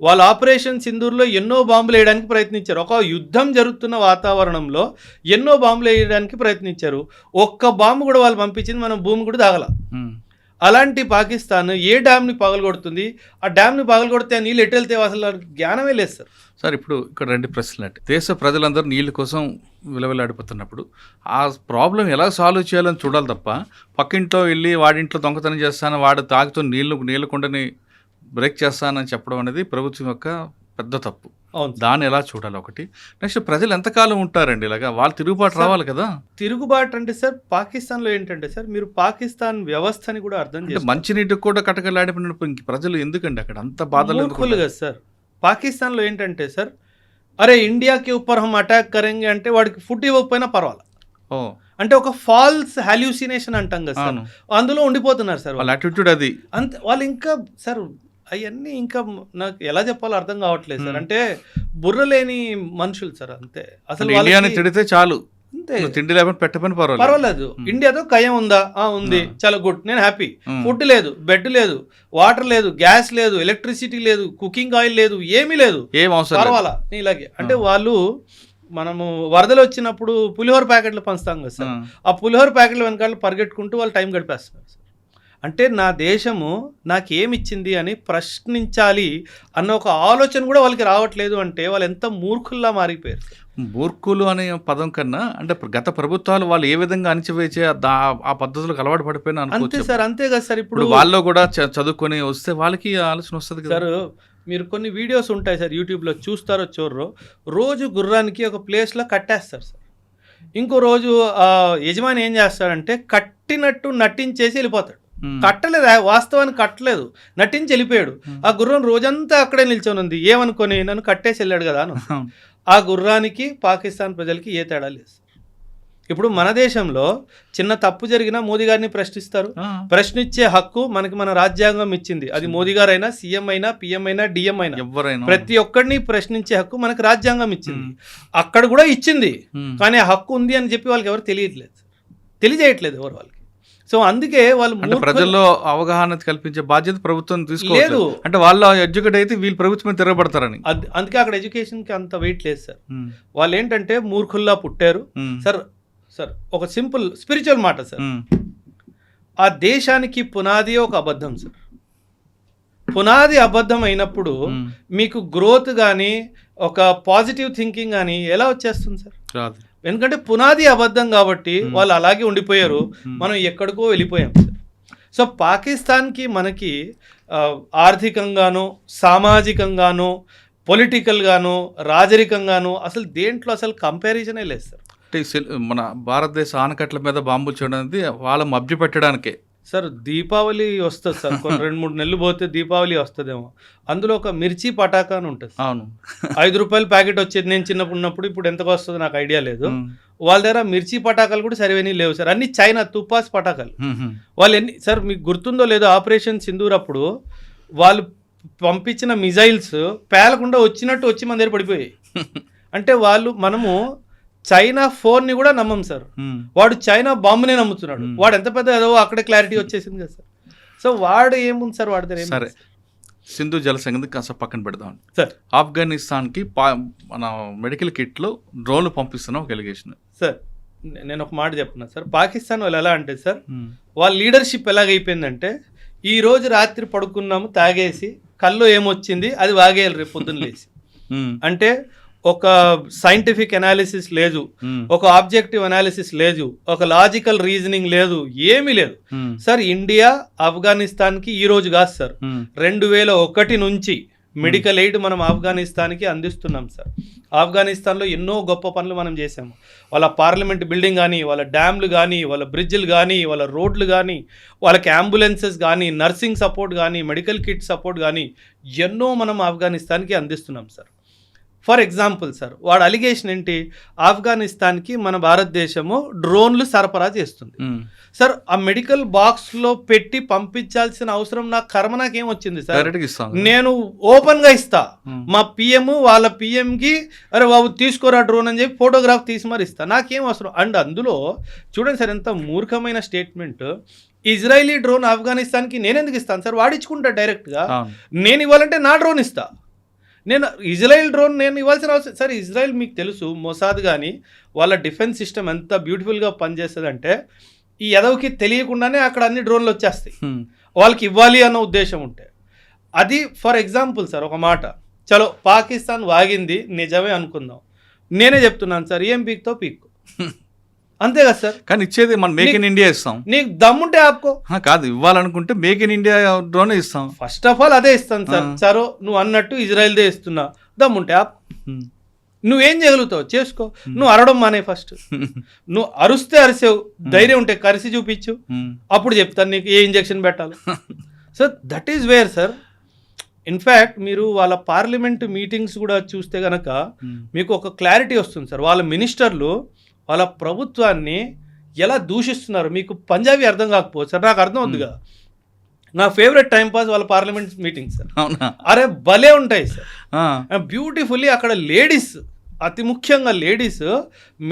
Speaker 3: వాళ్ళ ఆపరేషన్ సింధూర్లో ఎన్నో బాంబులు వేయడానికి ప్రయత్నించారు. ఒక యుద్ధం జరుగుతున్న వాతావరణంలో ఎన్నో బాంబులు వేయడానికి ప్రయత్నించారు. ఒక్క బాంబు కూడా వాళ్ళు పంపించింది మనం భూమి కూడా తాగల. అలాంటి పాకిస్తాన్ ఏ డ్యామ్ని పగలగొడుతుంది, ఆ డ్యామ్ని పగలగొడితే నీళ్ళు ఎటు వెళ్తే అసలు జ్ఞానమే లేదు సార్.
Speaker 2: సార్ ఇప్పుడు ఇక్కడ 2 ప్రశ్నలు అంటే, దేశ ప్రజలందరూ నీళ్ళ కోసం విలవిలాడిపోతున్నప్పుడు ఆ ప్రాబ్లం ఎలా సాల్వ్ చేయాలని చూడాలి తప్ప, పక్కింట్లో వెళ్ళి వాడింట్లో దొంగతనం చేస్తాను, వాడు తాగుతూ నీళ్ళు కొండని బ్రేక్ చేస్తానని చెప్పడం అనేది ప్రభుత్వం యొక్క పెద్ద తప్పు.
Speaker 3: అవును సార్.
Speaker 2: దాన్ని ఎలా చూడాలి ఒకటి. నెక్స్ట్ ప్రజలు ఎంతకాలం ఉంటారండి ఇలాగా? వాళ్ళు తిరుగుబాటు రావాలి కదా.
Speaker 3: తిరుగుబాటు అంటే సార్ పాకిస్తాన్లో ఏంటంటే సార్ మీరు పాకిస్తాన్ వ్యవస్థని కూడా అర్థం
Speaker 2: అంటే
Speaker 3: చేసుకోవాలి.
Speaker 2: మంచినీటికి కూడా కటకలాడిపోయినప్పుడు ఇంక ప్రజలు ఎందుకండి అక్కడ అంత బాధలు ఎందుకు
Speaker 3: మూర్ఖులు కదా సార్. పాకిస్తాన్లో ఏంటంటే సార్ అరే ఇండియాకి ऊपर हम అటాక్ కరేంగే అంటే వాడికి ఫుడ్ ఇవ్వకపోయినా పర్వాలేదు.
Speaker 2: ఓ
Speaker 3: అంటే ఒక ఫాల్స్ హాల్యూసినేషన్ అంటాం కదా సార్,
Speaker 2: అవును.
Speaker 3: అందులో ఉండిపోతున్నారు సార్
Speaker 2: వాళ్ళ
Speaker 3: వాళ్ళు.
Speaker 2: యాటిట్యూడ్ అది.
Speaker 3: అంతే వాళ్ళు ఇంకా సార్ అవన్నీ ఇంకా నాకు ఎలా చెప్పాలో అర్థం కావట్లేదు సార్. అంటే బుర్ర లేని మనుషులు సార్ అంతే. అసలు
Speaker 2: ఇండియాని
Speaker 3: వాళ్ళకి
Speaker 2: తిడితే చాలు,
Speaker 3: అంతే
Speaker 2: నువ్వు తిండి లేకపోతే పెట్టమని పర్వాలేదు.
Speaker 3: పర్వాలేదు. ఇండియాతో కయం ఉందా? ఉంది, చాలా గుడ్, నేను హ్యాపీ.
Speaker 2: Hmm.
Speaker 3: ఫుడ్ లేదు, బెడ్ లేదు, వాటర్ లేదు, గ్యాస్ లేదు, ఎలక్ట్రిసిటీ లేదు, కుకింగ్ ఆయిల్ లేదు, ఏమీ లేదు,
Speaker 2: ఏం అవసరం లేదు.
Speaker 3: పర్వాలా ఇలాగే. అంటే వాళ్ళు మనము వరదలు వచ్చినప్పుడు పులిహోర ప్యాకెట్లు పంచుతాం కదా సార్, ఆ పులిహోర ప్యాకెట్ల వెనకాల పరిగెట్టుకుంటూ వాళ్ళు టైం గడిపేస్తున్నారు సార్. అంటే నా దేశము నాకేమిచ్చింది అని ప్రశ్నించాలి అన్న ఒక ఆలోచన కూడా వాళ్ళకి రావట్లేదు. అంటే వాళ్ళు ఎంత మూర్ఖుల్లా మారిపోయారు.
Speaker 2: మూర్ఖులు అనే పదం కన్నా అంటే గత ప్రభుత్వాలు వాళ్ళు ఏ విధంగా అణిచివేసే ఆ పద్ధతులకు అలవాటు పడిపోయినా
Speaker 3: అంతే
Speaker 2: అనుకోవచ్చు.
Speaker 3: సార్, అంతే కదా సార్.
Speaker 2: ఇప్పుడు
Speaker 3: ఇప్పుడు
Speaker 2: వాళ్ళు కూడా చదువుకొని వస్తే వాళ్ళకి ఆలోచన వస్తుంది కదా.
Speaker 3: సార్ మీరు కొన్ని వీడియోస్ ఉంటాయి సార్ యూట్యూబ్లో, చూస్తారో చూడరో, రోజు గుర్రానికి ఒక ప్లేస్లో కట్టేస్తారు సార్. ఇంకో రోజు యజమాని ఏం చేస్తాడంటే కట్టినట్టు నటించేసి వెళ్ళిపోతాడు. కట్టలేదు, వాస్తవానికి కట్టలేదు, నటించి వెళ్ళిపోయాడు. ఆ గుర్రం రోజంతా అక్కడే నిల్చొని ఉంది. ఏమనుకొని నన్ను కట్టేసి వెళ్ళాడు కదా అని. ఆ గుర్రానికి పాకిస్తాన్ ప్రజలకి ఏ తేడా లేదు. ఇప్పుడు మన దేశంలో చిన్న తప్పు జరిగినా మోదీ గారిని ప్రశ్నిస్తారు. ప్రశ్నించే హక్కు మనకి మన రాజ్యాంగం ఇచ్చింది. అది మోదీ గారైనా, సీఎం అయినా, పిఎం అయినా, డిఎం అయినా,
Speaker 2: ఎవరైనా
Speaker 3: ప్రతి ఒక్కరిని ప్రశ్నించే హక్కు మనకి రాజ్యాంగం ఇచ్చింది. అక్కడ కూడా ఇచ్చింది, కానీ ఆ హక్కు ఉంది అని చెప్పి వాళ్ళకి ఎవరు తెలియజేయట్లేదు ఎవరు వాళ్ళకి. సో అందుకే వాళ్ళు
Speaker 2: ప్రజల్లో అవగాహన కల్పించే బాధ్యత ప్రభుత్వం
Speaker 3: లేదు.
Speaker 2: తీసుకోలేదు. అంటే వాళ్ళు ఎడ్యుకేట్ అయితే వీళ్ళు ప్రభుత్వం తిరగబడతారని.
Speaker 3: అందుకే అక్కడ ఎడ్యుకేషన్కి అంత వెయిట్ లేదు సార్. వాళ్ళు ఏంటంటే మూర్ఖుల్లా పుట్టారు సార్. సార్ ఒక సింపుల్ స్పిరిచువల్ మాట సార్, ఆ దేశానికి పునాది ఒక అబద్ధం సార్. పునాది అబద్ధం అయినప్పుడు మీకు గ్రోత్ కానీ ఒక పాజిటివ్ థింకింగ్ కానీ ఎలా వచ్చేస్తుంది సార్?
Speaker 2: రాదు.
Speaker 3: ఎందుకంటే పునాది అబద్ధం కాబట్టి వాళ్ళు అలాగే ఉండిపోయారు, మనం ఎక్కడికో వెళ్ళిపోయాం సార్. సో పాకిస్తాన్కి మనకి ఆర్థికంగానో, సామాజికంగానో, పొలిటికల్గానో, రాజరికంగానో అసలు దేంట్లో అసలు కంపారిజనే లేదు సార్.
Speaker 2: మన భారతదేశ ఆనకట్ల మీద బాంబులు చేయడం అనేది వాళ్ళ మభ్య పెట్టడానికే
Speaker 3: సార్. దీపావళి వస్తుంది సార్, కొన్ని 2-3 నెలలు పోతే దీపావళి వస్తుందేమో. అందులో ఒక మిర్చి పటాకా అని ఉంటుంది.
Speaker 2: అవును,
Speaker 3: 5 రూపాయల ప్యాకెట్ వచ్చేది నేను చిన్నప్పుడు ఉన్నప్పుడు. ఇప్పుడు ఎంతకు వస్తుందో నాకు ఐడియా లేదు. వాళ్ళ దగ్గర మిర్చి పటాకాలు కూడా సరివేనీ లేవు సార్, అన్ని చైనా తుపాస్ పటాకాలు. వాళ్ళు ఎన్ని సార్ మీకు గుర్తుందో లేదో, ఆపరేషన్ సింధూర్ అప్పుడు వాళ్ళు పంపించిన మిజైల్స్ పేలకుండా వచ్చినట్టు వచ్చి మన దగ్గర పడిపోయాయి. అంటే మనము చైనా ఫోన్ని కూడా నమ్మం సార్, వాడు చైనా బాంబునే నమ్ముతున్నాడు. వాడు ఎంత పెద్ద ఏదో అక్కడే క్లారిటీ వచ్చేసింది కదా సార్. సో వాడు ఏముంది సార్ వాడి దగ్గర.
Speaker 2: సరే, సింధు జల సంగతి కాస్త పక్కన పెడదాం
Speaker 3: సార్.
Speaker 2: ఆఫ్ఘనిస్తాన్కి మన మెడికల్ కిట్లో డ్రోన్లు పంపిస్తున్నాం ఒక ఎలిగేషన్
Speaker 3: సార్. నేను ఒక మాట చెప్తున్నా సార్, పాకిస్తాన్ వాళ్ళు ఎలా అంటే సార్, వాళ్ళ లీడర్షిప్ ఎలాగైపోయిందంటే ఈ రోజు రాత్రి పడుకున్నాము తాగేసి కళ్ళు ఏమొచ్చింది అది వాగేయాలి రేపు పొద్దున్న లేచి. అంటే ఒక సైంటిఫిక్ అనాలిసిస్ లేదు, ఒక ఆబ్జెక్టివ్ అనాలిసిస్ లేదు, ఒక లాజికల్ రీజనింగ్ లేదు, ఏమీ లేదు సార్. ఇండియా ఆఫ్ఘనిస్తాన్కి ఈ రోజు కాదు సార్, 2001 నుంచి మెడికల్ ఎయిడ్ మనం ఆఫ్ఘనిస్తాన్కి అందిస్తున్నాం సార్. ఆఫ్ఘనిస్తాన్లో ఎన్నో గొప్ప పనులు మనం చేసాము. వాళ్ళ పార్లమెంట్ బిల్డింగ్ కానీ, వాళ్ళ డ్యామ్లు కానీ, వాళ్ళ బ్రిడ్జ్లు కానీ, వాళ్ళ రోడ్లు కానీ, వాళ్ళకి అంబులెన్సెస్ కానీ, నర్సింగ్ సపోర్ట్ కానీ, మెడికల్ కిట్ సపోర్ట్ కానీ ఎన్నో మనం ఆఫ్ఘనిస్తాన్కి అందిస్తున్నాం సార్. ఫర్ ఎగ్జాంపుల్ సార్, వాడు అలిగేషన్ ఏంటి, ఆఫ్ఘనిస్తాన్కి మన భారతదేశము డ్రోన్లు సరఫరా చేస్తుంది సార్. ఆ మెడికల్ బాక్స్లో పెట్టి పంపించాల్సిన అవసరం నాకేం వచ్చింది సార్? నేను ఓపెన్గా ఇస్తా. మా పిఎం వాళ్ళ పిఎంకి అరే బాబు తీసుకోరా డ్రోన్ అని చెప్పి ఫోటోగ్రాఫ్ తీసి మరి ఇస్తా, నాకేం అవసరం. అండ్ అందులో చూడండి సార్ ఎంత మూర్ఖమైన స్టేట్మెంట్. ఇజ్రాయిలీ డ్రోన్ ఆఫ్ఘనిస్తాన్కి నేను ఎందుకు ఇస్తాను సార్? వాడిచ్చుకుంటా డైరెక్ట్గా. నేను ఇవ్వాలంటే నా డ్రోన్ ఇస్తా. నేను ఇజ్రాయెల్ డ్రోన్ నేను ఇవ్వాల్సిన అవసరం సార్. ఇజ్రాయెల్ మీకు తెలుసు, మొసాద్ కానీ వాళ్ళ డిఫెన్స్ సిస్టమ్ ఎంత బ్యూటిఫుల్గా పనిచేస్తుంది అంటే ఈ ఎదవకి తెలియకుండానే అక్కడ అన్ని డ్రోన్లు వచ్చేస్తాయి వాళ్ళకి ఇవ్వాలి అన్న ఉద్దేశం ఉంటే. అది ఫర్ ఎగ్జాంపుల్ సార్ ఒక మాట. చలో పాకిస్తాన్ వాగింది నిజమే అనుకుందాం, నేనే చెప్తున్నాను సార్, ఏం పీక్తో పీక్కు. అంతే కదా సార్.
Speaker 2: కానీ ఇచ్చేది మనం మేక్ ఇన్ ఇండియా ఇస్తాం.
Speaker 3: నీకు దమ్ముంటే ఆపుకో.
Speaker 2: కాదు, ఇవ్వాలనుకుంటే మేక్ ఇన్ ఇండియా డ్రోనే ఇస్తాం.
Speaker 3: ఫస్ట్ ఆఫ్ ఆల్ అదే ఇస్తాను సార్. సరో నువ్వు అన్నట్టు ఇజ్రాయెల్దే ఇస్తున్నా, దమ్ముంటే ఆపు. నువ్వేం చేయగలుగుతావు చేసుకో. నువ్వు అరవడం మానే ఫస్ట్. నువ్వు అరుస్తే అరిసావు, ధైర్యం ఉంటే కరిసి చూపించు, అప్పుడు చెప్తాను నీకు ఏ ఇంజెక్షన్ పెట్టాలి. So that is where sir. In fact మీరు వాళ్ళ పార్లమెంట్ మీటింగ్స్ కూడా చూస్తే కనుక మీకు ఒక క్లారిటీ వస్తుంది సార్. వాళ్ళ మినిస్టర్లు వాళ్ళ ప్రభుత్వాన్ని ఎలా దూషిస్తున్నారు. మీకు పంజాబీ అర్థం కాకపోవచ్చు సార్, నాకు అర్థం అవుతుందిగా. నా ఫేవరెట్ టైం పాస్ వాళ్ళ పార్లమెంట్ మీటింగ్స్ సార్. అరే భలే ఉంటాయి సార్, బ్యూటిఫుల్లీ. అక్కడ లేడీస్, అతి ముఖ్యంగా లేడీస్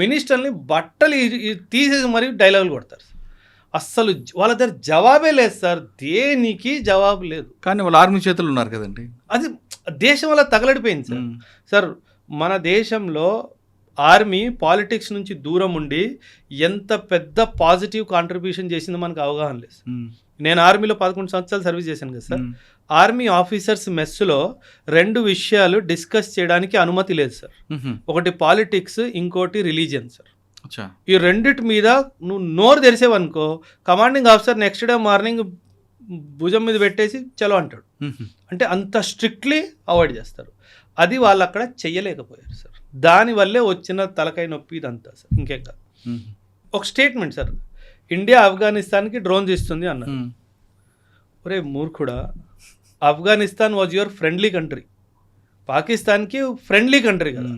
Speaker 3: మినిస్టర్ని బట్టలు తీసేసి మరీ డైలాగులు కొడతారు. అస్సలు వాళ్ళ దగ్గర జవాబే లేదు సార్, దేనికి జవాబు లేదు.
Speaker 2: కానీ వాళ్ళ ఆర్మీ చేతులు ఉన్నారు కదండి.
Speaker 3: అది దేశం వల్ల తగలడిపోయింది సార్. సార్ మన దేశంలో ఆర్మీ పాలిటిక్స్ నుంచి దూరం ఉండి ఎంత పెద్ద పాజిటివ్ కాంట్రిబ్యూషన్ చేసిందో మనకు అవగాహన లేదు. నేను ఆర్మీలో 11 సంవత్సరాలు సర్వీస్ చేశాను కదా సార్. ఆర్మీ ఆఫీసర్స్ మెస్సులో 2 విషయాలు డిస్కస్ చేయడానికి అనుమతి లేదు సార్. ఒకటి పాలిటిక్స్, ఇంకోటి రిలీజియన్ సార్. ఈ రెండిటి మీద నువ్వు నోరు తెరిసేవనుకో, commanding officer next day morning భుజం మీద పెట్టేసి చలో అంటాడు. అంటే అంత స్ట్రిక్ట్లీ అవాయిడ్ చేస్తారు. అది వాళ్ళు అక్కడ చెయ్యలేకపోయారు సార్. దానివల్లే వచ్చిన తలకాయ నొప్పి ఇదంతా సార్, ఇంకేం కాదు. ఒక స్టేట్మెంట్ సార్, ఇండియా ఆఫ్ఘనిస్తాన్కి డ్రోన్స్ ఇస్తుంది అన్నారు. ఒరే మూర్ఖుడా, Afghanistan was your friendly country, పాకిస్తాన్కి ఫ్రెండ్లీ కంట్రీ కదా.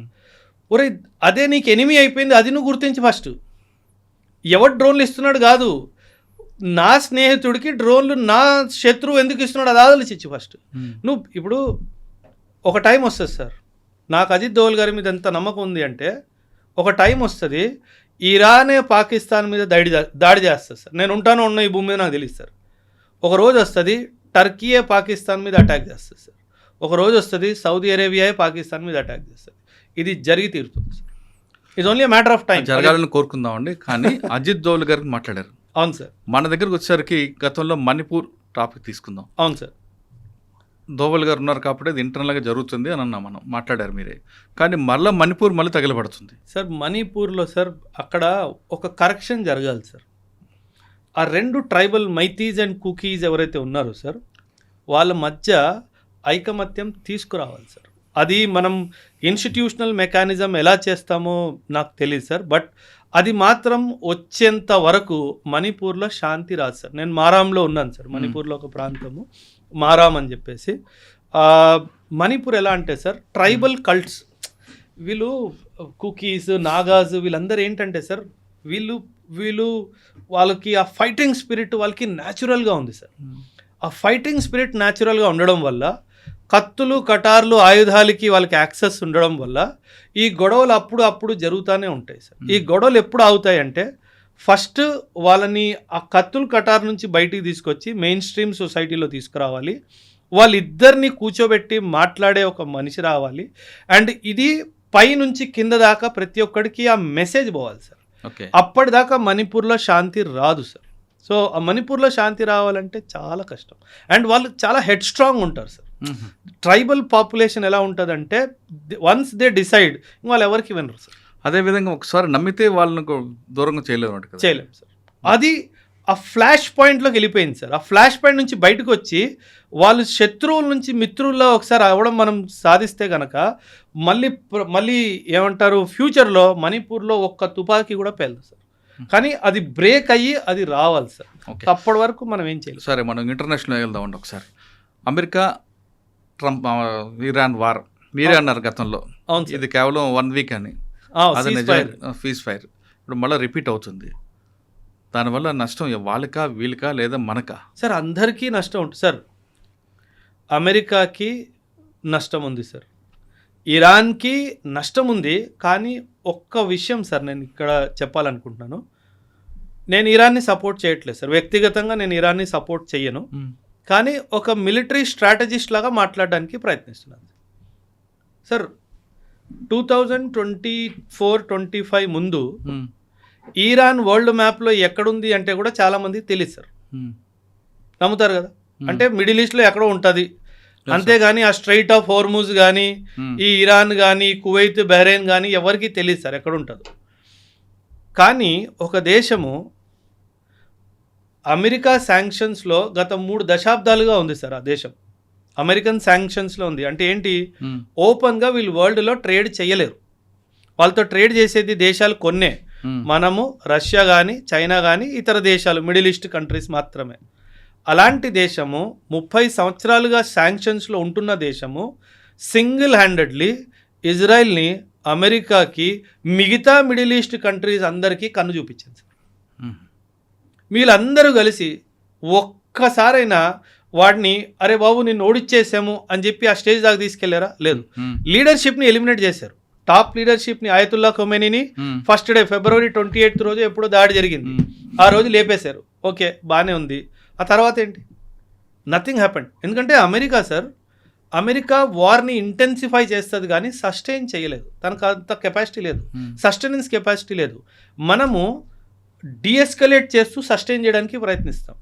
Speaker 3: ఒరే అదే నీకు ఎనిమీ అయిపోయింది, అది నువ్వు గుర్తించి ఫస్ట్. ఎవరు డ్రోన్లు ఇస్తున్నాడు కాదు, నా స్నేహితుడికి డ్రోన్లు నా శత్రువు ఎందుకు ఇస్తున్నాడు అది ఆలోచించి ఫస్ట్. నువ్వు ఇప్పుడు ఒక టైం వస్తుంది సార్, నాకు అజిత్ దోవల్ గారి మీద ఎంత నమ్మకం ఉంది అంటే, ఒక టైం వస్తుంది ఇరానే పాకిస్తాన్ మీద దాడి చేస్తుంది సార్. నేను ఉంటానో ఉన్న ఈ భూమి మీద నాకు తెలియదు సార్. ఒక రోజు వస్తుంది టర్కీయే పాకిస్తాన్ మీద అటాక్ చేస్తుంది సార్. ఒక రోజు వస్తుంది సౌదీ అరేబియాయే పాకిస్తాన్ మీద అటాక్ చేస్తుంది. ఇది జరిగి తీరుతుంది sir. It's only matter of time.
Speaker 2: జరగాలని కోరుకుందామండి. కానీ అజిత్ దోవల్ గారికి మాట్లాడారు.
Speaker 3: అవును సార్.
Speaker 2: మన దగ్గరకు వచ్చేసరికి గతంలో మణిపూర్ టాపిక్ తీసుకుందాం.
Speaker 3: అవును సార్.
Speaker 2: దోవల్ గారు ఉన్నారు కాబట్టి అది ఇంటర్నల్గా జరుగుతుంది అని అన్నా, మనం మాట్లాడారు మీరే. కానీ మళ్ళీ మణిపూర్ మళ్ళీ తగలబడుతుంది
Speaker 3: సార్. మణిపూర్లో సార్ అక్కడ ఒక కరెక్షన్ జరగాలి సార్. ఆ 2 ట్రైబల్ మైతీస్ అండ్ కుకీస్ ఎవరైతే ఉన్నారో సార్, వాళ్ళ మధ్య ఐకమత్యం తీసుకురావాలి సార్. అది మనం ఇన్స్టిట్యూషనల్ మెకానిజం ఎలా చేస్తామో నాకు తెలియదు సార్. బట్ అది మాత్రం వచ్చేంత వరకు మణిపూర్లో శాంతి రాదు సార్. నేను మారాంలో ఉన్నాను సార్, మణిపూర్లో ఒక ప్రాంతము మారాం అని చెప్పేసి. మణిపూర్ ఎలా అంటే సార్, ట్రైబల్ కల్ట్స్, వీళ్ళు కుకీస్, నాగాస్, వీళ్ళందరూ ఏంటంటే సార్, వీళ్ళు వాళ్ళకి ఆ ఫైటింగ్ స్పిరిట్ వాళ్ళకి న్యాచురల్గా ఉంది సార్. ఆ ఫైటింగ్ స్పిరిట్ న్యాచురల్గా ఉండడం వల్ల, కత్తులు కటార్లు ఆయుధాలకి వాళ్ళకి యాక్సెస్ ఉండడం వల్ల ఈ గొడవలు అప్పుడు జరుగుతూనే ఉంటాయి సార్. ఈ గొడవలు ఎప్పుడు అవుతాయి అంటే, ఫస్ట్ వాళ్ళని ఆ కత్తులు కటార్ నుంచి బయటికి తీసుకొచ్చి మెయిన్ స్ట్రీమ్ సొసైటీలో తీసుకురావాలి. వాళ్ళిద్దరిని కూర్చోబెట్టి మాట్లాడే ఒక మనిషి రావాలి. అండ్ ఇది పై నుంచి కింద దాకా ప్రతి ఒక్కడికి ఆ మెసేజ్ పోవాలి సార్. అప్పటిదాకా మణిపూర్లో శాంతి రాదు సార్. సో ఆ మణిపూర్లో శాంతి రావాలంటే చాలా కష్టం. అండ్ వాళ్ళు చాలా హెడ్ స్ట్రాంగ్ ఉంటారు సార్. ట్రైబల్ పాపులేషన్ ఎలా ఉంటుందంటే, వన్స్ దే డిసైడ్ వాళ్ళు ఎవరికి వినరు సార్.
Speaker 2: అదేవిధంగా ఒకసారి నమ్మితే వాళ్ళని దూరంగా చేయలేము
Speaker 3: సార్. అది ఆ ఫ్లాష్ పాయింట్లోకి వెళ్ళిపోయింది సార్. ఆ ఫ్లాష్ పాయింట్ నుంచి బయటకు వచ్చి వాళ్ళు శత్రువుల నుంచి మిత్రుల్లో ఒకసారి అవ్వడం మనం సాధిస్తే కనుక మళ్ళీ ఏమంటారు, ఫ్యూచర్లో మణిపూర్లో ఒక్క తుపాకీ కూడా పేలదు సార్. కానీ అది బ్రేక్ అయ్యి అది రావాలి సార్. అప్పటి వరకు మనం ఏం చేయాలి.
Speaker 2: సరే, మనం ఇంటర్నేషనల్ వెళ్దామండి ఒకసారి. అమెరికా ట్రంప్ ఇరాన్ వార్ మీరే అన్నారు గతంలో. ఇది కేవలం 1 వీక్ అని, అది ఫీజ్ ఫైర్. ఇప్పుడు మళ్ళీ రిపీట్ అవుతుంది. దానివల్ల నష్టం వాళ్ళకా వీళ్ళకా లేదా మనకా?
Speaker 3: సార్ అందరికీ నష్టం ఉంటుంది సార్. అమెరికాకి నష్టం ఉంది సార్, ఇరాన్కి నష్టం ఉంది. కానీ ఒక్క విషయం సార్ నేను ఇక్కడ చెప్పాలనుకుంటున్నాను. నేను ఇరాన్ని సపోర్ట్ చేయట్లేదు సార్, వ్యక్తిగతంగా నేను ఇరాన్ని సపోర్ట్ చెయ్యను. కానీ ఒక మిలిటరీ స్ట్రాటజిస్ట్ లాగా మాట్లాడడానికి ప్రయత్నిస్తున్నాను సార్. 2024-25 ముందు ఇరాన్ వరల్డ్ మ్యాప్లో ఎక్కడుంది అంటే కూడా చాలామందికి తెలియదు సార్. నమ్ముతారు కదా, అంటే మిడిల్ ఈస్ట్లో ఎక్కడో ఉంటుంది. అంతేగాని ఆ స్ట్రైట్ ఆఫ్ హోర్ముజ్ కానీ, ఈ ఇరాన్ కానీ, కువైత్, బహ్రెయిన్ కానీ ఎవరికి తెలియదు సార్ ఎక్కడ ఉంటుందో. కానీ ఒక దేశము అమెరికా శాంక్షన్స్లో గత 3 దశాబ్దాలుగా ఉంది సార్. ఆ దేశం అమెరికన్ శాంక్షన్స్లో ఉంది. అంటే ఏంటి, ఓపెన్గా వీళ్ళు వరల్డ్లో ట్రేడ్ చేయలేరు. వాళ్ళతో ట్రేడ్ చేసేది దేశాలు కొన్నే, మనము రష్యా కానీ చైనా కానీ ఇతర దేశాలు మిడిల్ ఈస్ట్ కంట్రీస్ మాత్రమే. అలాంటి దేశము 30 సంవత్సరాలుగా శాంక్షన్స్లో ఉంటున్న దేశము సింగిల్ హ్యాండెడ్లీ ఇజ్రాయెల్ని అమెరికాకి మిగతా మిడిల్ ఈస్ట్ కంట్రీస్ అందరికీ కన్ను చూపించింది. వీళ్ళందరూ కలిసి ఒక్కసారైనా వాడిని అరే బాబు నిన్ను ఓడిచ్చేసాము అని చెప్పి ఆ స్టేజ్ దాకా తీసుకెళ్లారా? లేదు. లీడర్షిప్ని ఎలిమినేట్ చేశారు. టాప్ లీడర్షిప్ని ఆయతుల్లా ఖొమైనీని ఫస్ట్ డే February 28 రోజు ఎప్పుడో దాడి జరిగింది, ఆ రోజు లేపేశారు. ఓకే, బాగానే ఉంది. ఆ తర్వాత ఏంటి? Nothing happened. ఎందుకంటే అమెరికా వార్ని ఇంటెన్సిఫై చేస్తుంది కానీ సస్టైన్ చేయలేదు. తనకు అంత కెపాసిటీ లేదు, సస్టైనెన్స్ కెపాసిటీ లేదు. మనము డీఎస్కలేట్ చేస్తూ సస్టైన్ చేయడానికి ప్రయత్నిస్తాం.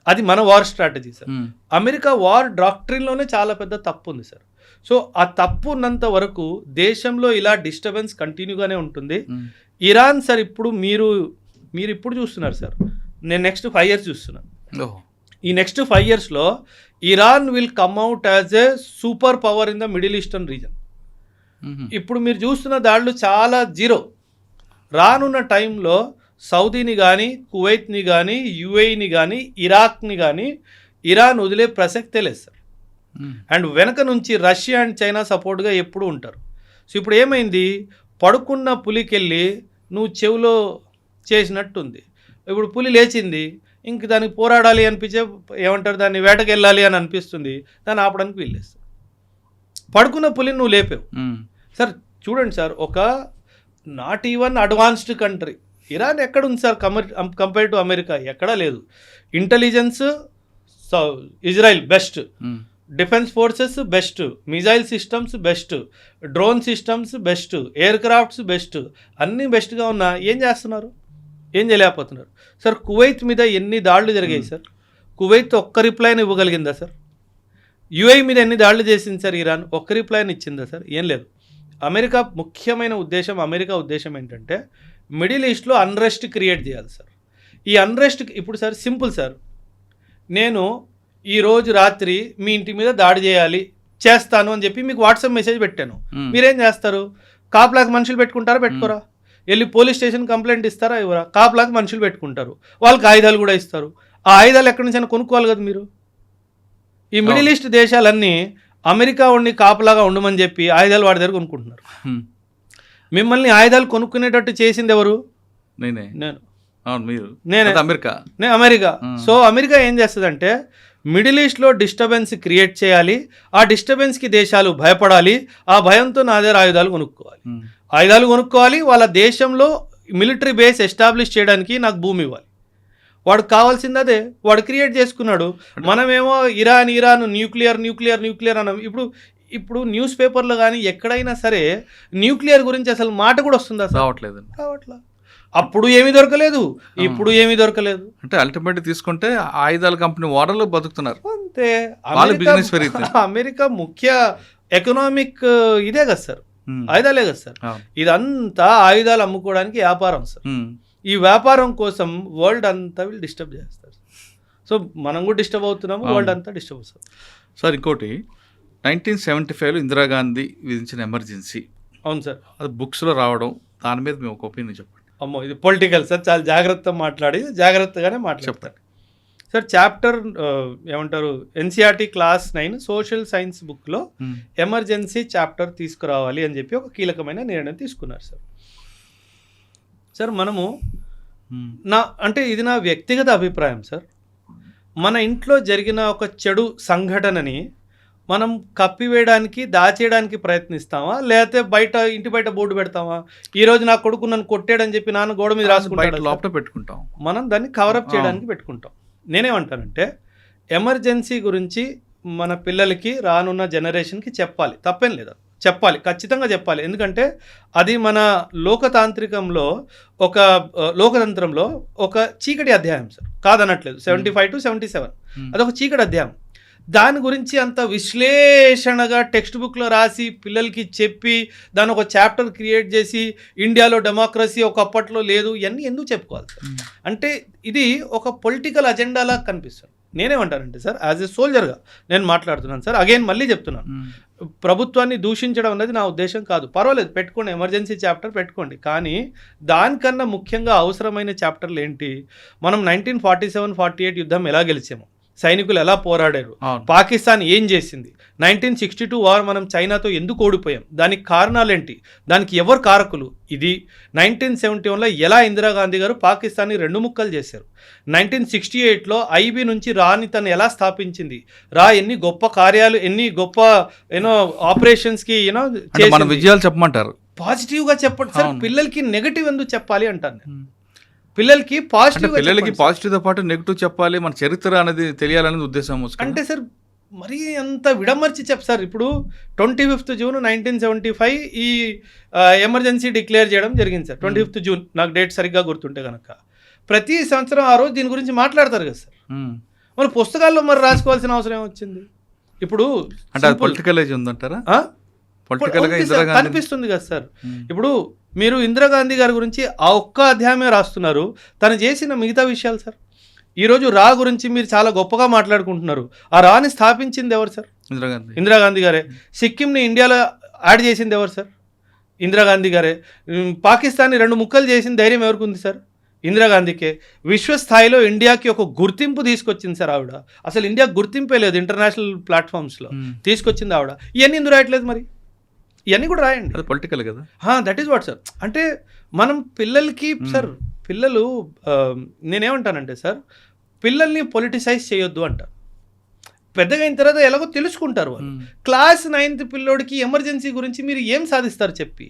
Speaker 3: అది మన war strategy sir. America war డాక్ట్రిన్లోనే చాలా పెద్ద తప్పు ఉంది సార్. సో ఆ తప్పు ఉన్నంత వరకు దేశంలో ఇలా డిస్టర్బెన్స్ కంటిన్యూగానే ఉంటుంది. ఇరాన్ సార్ ఇప్పుడు మీరు ఇప్పుడు చూస్తున్నారు సార్, నేను నెక్స్ట్ 5 years చూస్తున్నాను. ఈ నెక్స్ట్ 5 yearsలో Iran will come out as a super power in the middle eastern region. ఇప్పుడు మీరు చూస్తున్న దాడులు చాలా జీరో. రానున్న టైంలో సౌదీని కానీ, కువైత్ని కానీ, యుఏఈని కానీ, ఇరాక్ని కానీ ఇరాన్ వదిలే ప్రసక్తే లేదు సార్. అండ్ వెనక నుంచి రష్యా అండ్ చైనా సపోర్ట్గా ఎప్పుడు ఉంటారు. సో ఇప్పుడు ఏమైంది, పడుకున్న పులికెళ్ళి నువ్వు చెవిలో చేసినట్టుంది. ఇప్పుడు పులి లేచింది, ఇంక దానికి పోరాడాలి అనిపించే, ఏమంటారు దాన్ని వేటకెళ్ళాలి అని అనిపిస్తుంది, దాన్ని ఆపడానికి వీల్లేస్తుంది. పడుకున్న పులిని నువ్వు లేపావు సార్. చూడండి సార్, ఒక not even advanced country Iran ఎక్కడుంది సార్ కంపేర్ టు అమెరికా? ఎక్కడా లేదు. Intelligence Israel best, defence forces best, missile systems best, drone systems best, air crafts best, అన్నీ బెస్ట్గా ఉన్నా ఏం చేస్తున్నారు? ఏం చేయలేకపోతున్నారు సార్. కువైత్ మీద ఎన్ని దాడులు జరిగాయి సార్? కువైత్ ఒక్క రిప్లైని ఇవ్వగలిగిందా సార్? యుఏఈ మీద ఎన్ని దాడులు చేసింది సార్ ఇరాన్? ఒక్క రిప్లైని ఇచ్చిందా సార్? ఏం లేదు. అమెరికా ముఖ్యమైన ఉద్దేశం, అమెరికా ఉద్దేశం ఏంటంటే మిడిల్ ఈస్ట్లో అన్రెస్ట్ క్రియేట్ చేయాలి సార్. ఈ అన్రెస్ట్ ఇప్పుడు సార్ సింపుల్ సార్, నేను ఈరోజు రాత్రి మీ ఇంటి మీద దాడి చేస్తాను అని చెప్పి మీకు వాట్సాప్ మెసేజ్ పెట్టాను. మీరేం చేస్తారు? కాపులాకి మనుషులు పెట్టుకుంటారా? పెట్టుకోరా? వెళ్ళి పోలీస్ స్టేషన్ కంప్లైంట్ ఇస్తారా? ఇవ్వరా? కాపులాకి మనుషులు పెట్టుకుంటారు, వాళ్ళకి ఆయుధాలు కూడా ఇస్తారు. ఆ ఆయుధాలు ఎక్కడి నుంచి అయినా కొనుక్కోవాలి కదా మీరు. ఈ మిడిల్ ఈస్ట్ దేశాలన్నీ అమెరికా ఉండి కాపులాగా ఉండమని చెప్పి ఆయుధాలు వాడి దగ్గర కొనుక్కుంటున్నారు. మిమ్మల్ని ఆయుధాలు కొనుక్కునేటట్టు చేసింది ఎవరు? నేను అమెరికా. సో అమెరికా ఏం చేస్తుందంటే మిడిల్ ఈస్ట్లో డిస్టర్బెన్స్ క్రియేట్ చేయాలి, ఆ డిస్టర్బెన్స్కి దేశాలు భయపడాలి, ఆ భయంతో నా దగ్గర ఆయుధాలు కొనుక్కోవాలి, వాళ్ళ దేశంలో మిలిటరీ బేస్ ఎస్టాబ్లిష్ చేయడానికి నాకు భూమి ఇవ్వాలి. వాడు కావాల్సింది అదే, వాడు క్రియేట్ చేసుకున్నాడు. మనమేమో ఇరాన్ న్యూక్లియర్ అన్నాం. ఇప్పుడు న్యూస్ పేపర్లో కానీ ఎక్కడైనా సరే న్యూక్లియర్ గురించి అసలు మాట కూడా వస్తుందా? రావట్లా. అప్పుడు ఏమీ దొరకలేదు, ఇప్పుడు ఏమీ దొరకలేదు.
Speaker 2: అంటే అల్టిమేట్ తీసుకుంటే ఆయుధాల కంపెనీ ఓనర్లు బతుకుతున్నారు
Speaker 3: అంతే. అమెరికా ముఖ్య ఎకనామిక్ ఇదే కదా సార్, ఆయుధాలే కదా సార్. ఇదంతా ఆయుధాలు అమ్ముకోవడానికి వ్యాపారం సార్. ఈ వ్యాపారం కోసం వరల్డ్ అంతా వీళ్ళు డిస్టర్బ్ చేస్తారు. సో మనం కూడా డిస్టర్బ్ అవుతున్నాము, వరల్డ్ అంతా డిస్టర్బ్ అవుతుంది
Speaker 2: సార్. ఇంకోటి 1975లో ఇందిరాగాంధీ విధించిన ఎమర్జెన్సీ.
Speaker 3: అవును సార్,
Speaker 2: అది బుక్స్లో రావడం, దాని మీద మేము ఒక ఒపీనియన్ చెప్పండి.
Speaker 3: అమ్మో, ఇది పొలిటికల్ సార్, చాలా జాగ్రత్తగానే మాట్లాడతాను సార్. చాప్టర్ ఏమంటారు, NCERT క్లాస్ 9 సోషల్ సైన్స్ బుక్లో ఎమర్జెన్సీ చాప్టర్ తీసుకురావాలి అని చెప్పి ఒక కీలకమైన నిర్ణయం తీసుకున్నారు సార్. సార్ మనము అంటే ఇది నా వ్యక్తిగత అభిప్రాయం సార్. మన ఇంట్లో జరిగిన ఒక చెడు సంఘటనని మనం కప్పివేయడానికి, దాచేయడానికి ప్రయత్నిస్తామా, లేకపోతే ఇంటి బయట బోర్డు పెడతామా? ఈ రోజు నా కొడుకు నన్ను కొట్టాడని చెప్పి నాన్న గోడ మీద రాసుకుంటాడు,
Speaker 2: పెట్టుకుంటాం. మనం
Speaker 3: దాన్ని కవరప్ చేయడానికి పెట్టుకుంటాం. నేనేమంటానంటే ఎమర్జెన్సీ గురించి మన పిల్లలకి, రానున్న జనరేషన్కి చెప్పాలి, తప్పేం లేదా, చెప్పాలి, ఖచ్చితంగా చెప్పాలి. ఎందుకంటే అది మన లోకతంత్రంలో ఒక చీకటి అధ్యాయం సార్, కాదనట్లేదు. 75 to 77 అదొక చీకటి అధ్యాయం. దాని గురించి అంత విశ్లేషణగా టెక్స్ట్ బుక్లో రాసి పిల్లలకి చెప్పి దాని ఒక చాప్టర్ క్రియేట్ చేసి ఇండియాలో డెమోక్రసీ ఒకప్పట్లో లేదు ఇవన్నీ ఎందుకు చెప్పుకోవాలి సార్? అంటే ఇది ఒక పొలిటికల్ అజెండాలా కనిపిస్తుంది. నేనేమంటానంటే సార్, యాజ్ ఎ సోల్జర్గా నేను మాట్లాడుతున్నాను సార్. అగైన్ మళ్ళీ చెప్తున్నాను, ప్రభుత్వాన్ని దూషించడం అనేది నా ఉద్దేశం కాదు. పర్వాలేదు, పెట్టుకోండి, ఎమర్జెన్సీ చాప్టర్ పెట్టుకోండి. కానీ దానికన్నా ముఖ్యంగా అవసరమైన చాప్టర్లు ఏంటి? మనం 1947-48 యుద్ధం ఎలా గెలిచాము, సైనికులు ఎలా పోరాడారు, పాకిస్తాన్ ఏం చేసింది, 1962 వార్ మనం చైనాతో ఎందుకు ఓడిపోయాం, దానికి కారణాలేంటి, దానికి ఎవరు కారకులు, ఇది 1971లో ఎలా ఇందిరాగాంధీ గారు పాకిస్తాన్ని 2 ముక్కలు చేశారు, 1968లో ఐబీ నుంచి రాని తను ఎలా స్థాపించింది, రా ఎన్ని గొప్ప కార్యాలు, ఎన్ని గొప్ప ఆపరేషన్స్కి
Speaker 2: మన విజయాలు చెప్పమంటారు.
Speaker 3: పాజిటివ్గా చెప్పండి సార్. పిల్లలకి నెగటివ్ ఎందుకు చెప్పాలి అంటాను నేను. పిల్లలకి
Speaker 2: పాజిటివ్ తో పాటు నెగిటివ్ చెప్పాలి, మన చరిత్ర అనేది తెలియాలనేది ఉద్దేశం.
Speaker 3: అంటే సార్ మరీ అంత విడమర్చి సార్. ఇప్పుడు 25th జూన్ 1975 ఈ ఎమర్జెన్సీ డిక్లేర్ చేయడం జరిగింది సార్. 25th జూన్, నాకు డేట్ సరిగ్గా గుర్తుంటే కనుక ప్రతి సంవత్సరం ఆ రోజు దీని గురించి మాట్లాడతారు కదా సార్. మరి పుస్తకాల్లో మరి రాసుకోవాల్సిన అవసరం ఏమొచ్చింది? ఇప్పుడు
Speaker 2: అంటే పొలిటికల్ ఏజ్ ఉందంటారా?
Speaker 3: కనిపిస్తుంది కదా సార్. ఇప్పుడు మీరు ఇందిరాగాంధీ గారి గురించి ఆ ఒక్క అధ్యాయమే రాస్తున్నారు, తను చేసిన మిగతా విషయాలు సార్. ఈరోజు రా గురించి మీరు చాలా గొప్పగా మాట్లాడుకుంటున్నారు. ఆ రాని స్థాపించింది ఎవరు సార్? ఇందిరాగాంధీ గారే. సిక్కింని ఇండియాలో యాడ్ చేసింది ఎవరు సార్? ఇందిరాగాంధీ గారే. పాకిస్తాన్ని 2 ముక్కలు చేసిన ధైర్యం ఎవరికి ఉంది సార్? ఇందిరాగాంధీకే. విశ్వస్థాయిలో ఇండియాకి ఒక గుర్తింపు తీసుకొచ్చింది సార్ ఆవిడ. అసలు ఇండియాకి గుర్తింపే లేదు ఇంటర్నేషనల్ ప్లాట్ఫామ్స్లో, తీసుకొచ్చింది ఆవిడ. ఇవన్నీ ఎందుకు రాయట్లేదు మరి? ఇవన్నీ కూడా రాయండి.
Speaker 2: అది పొలిటికల్ కదా.
Speaker 3: That is what sir. అంటే మనం పిల్లలకి సార్, పిల్లలు నేనేమంటానంటే సార్, పిల్లల్ని పొలిటిసైజ్ చేయొద్దు అంటారు. పెద్దగా అయిన తర్వాత ఎలాగో తెలుసుకుంటారు వాళ్ళు. క్లాస్ 9th పిల్లోడికి ఎమర్జెన్సీ గురించి మీరు ఏం సాధిస్తారు చెప్పి?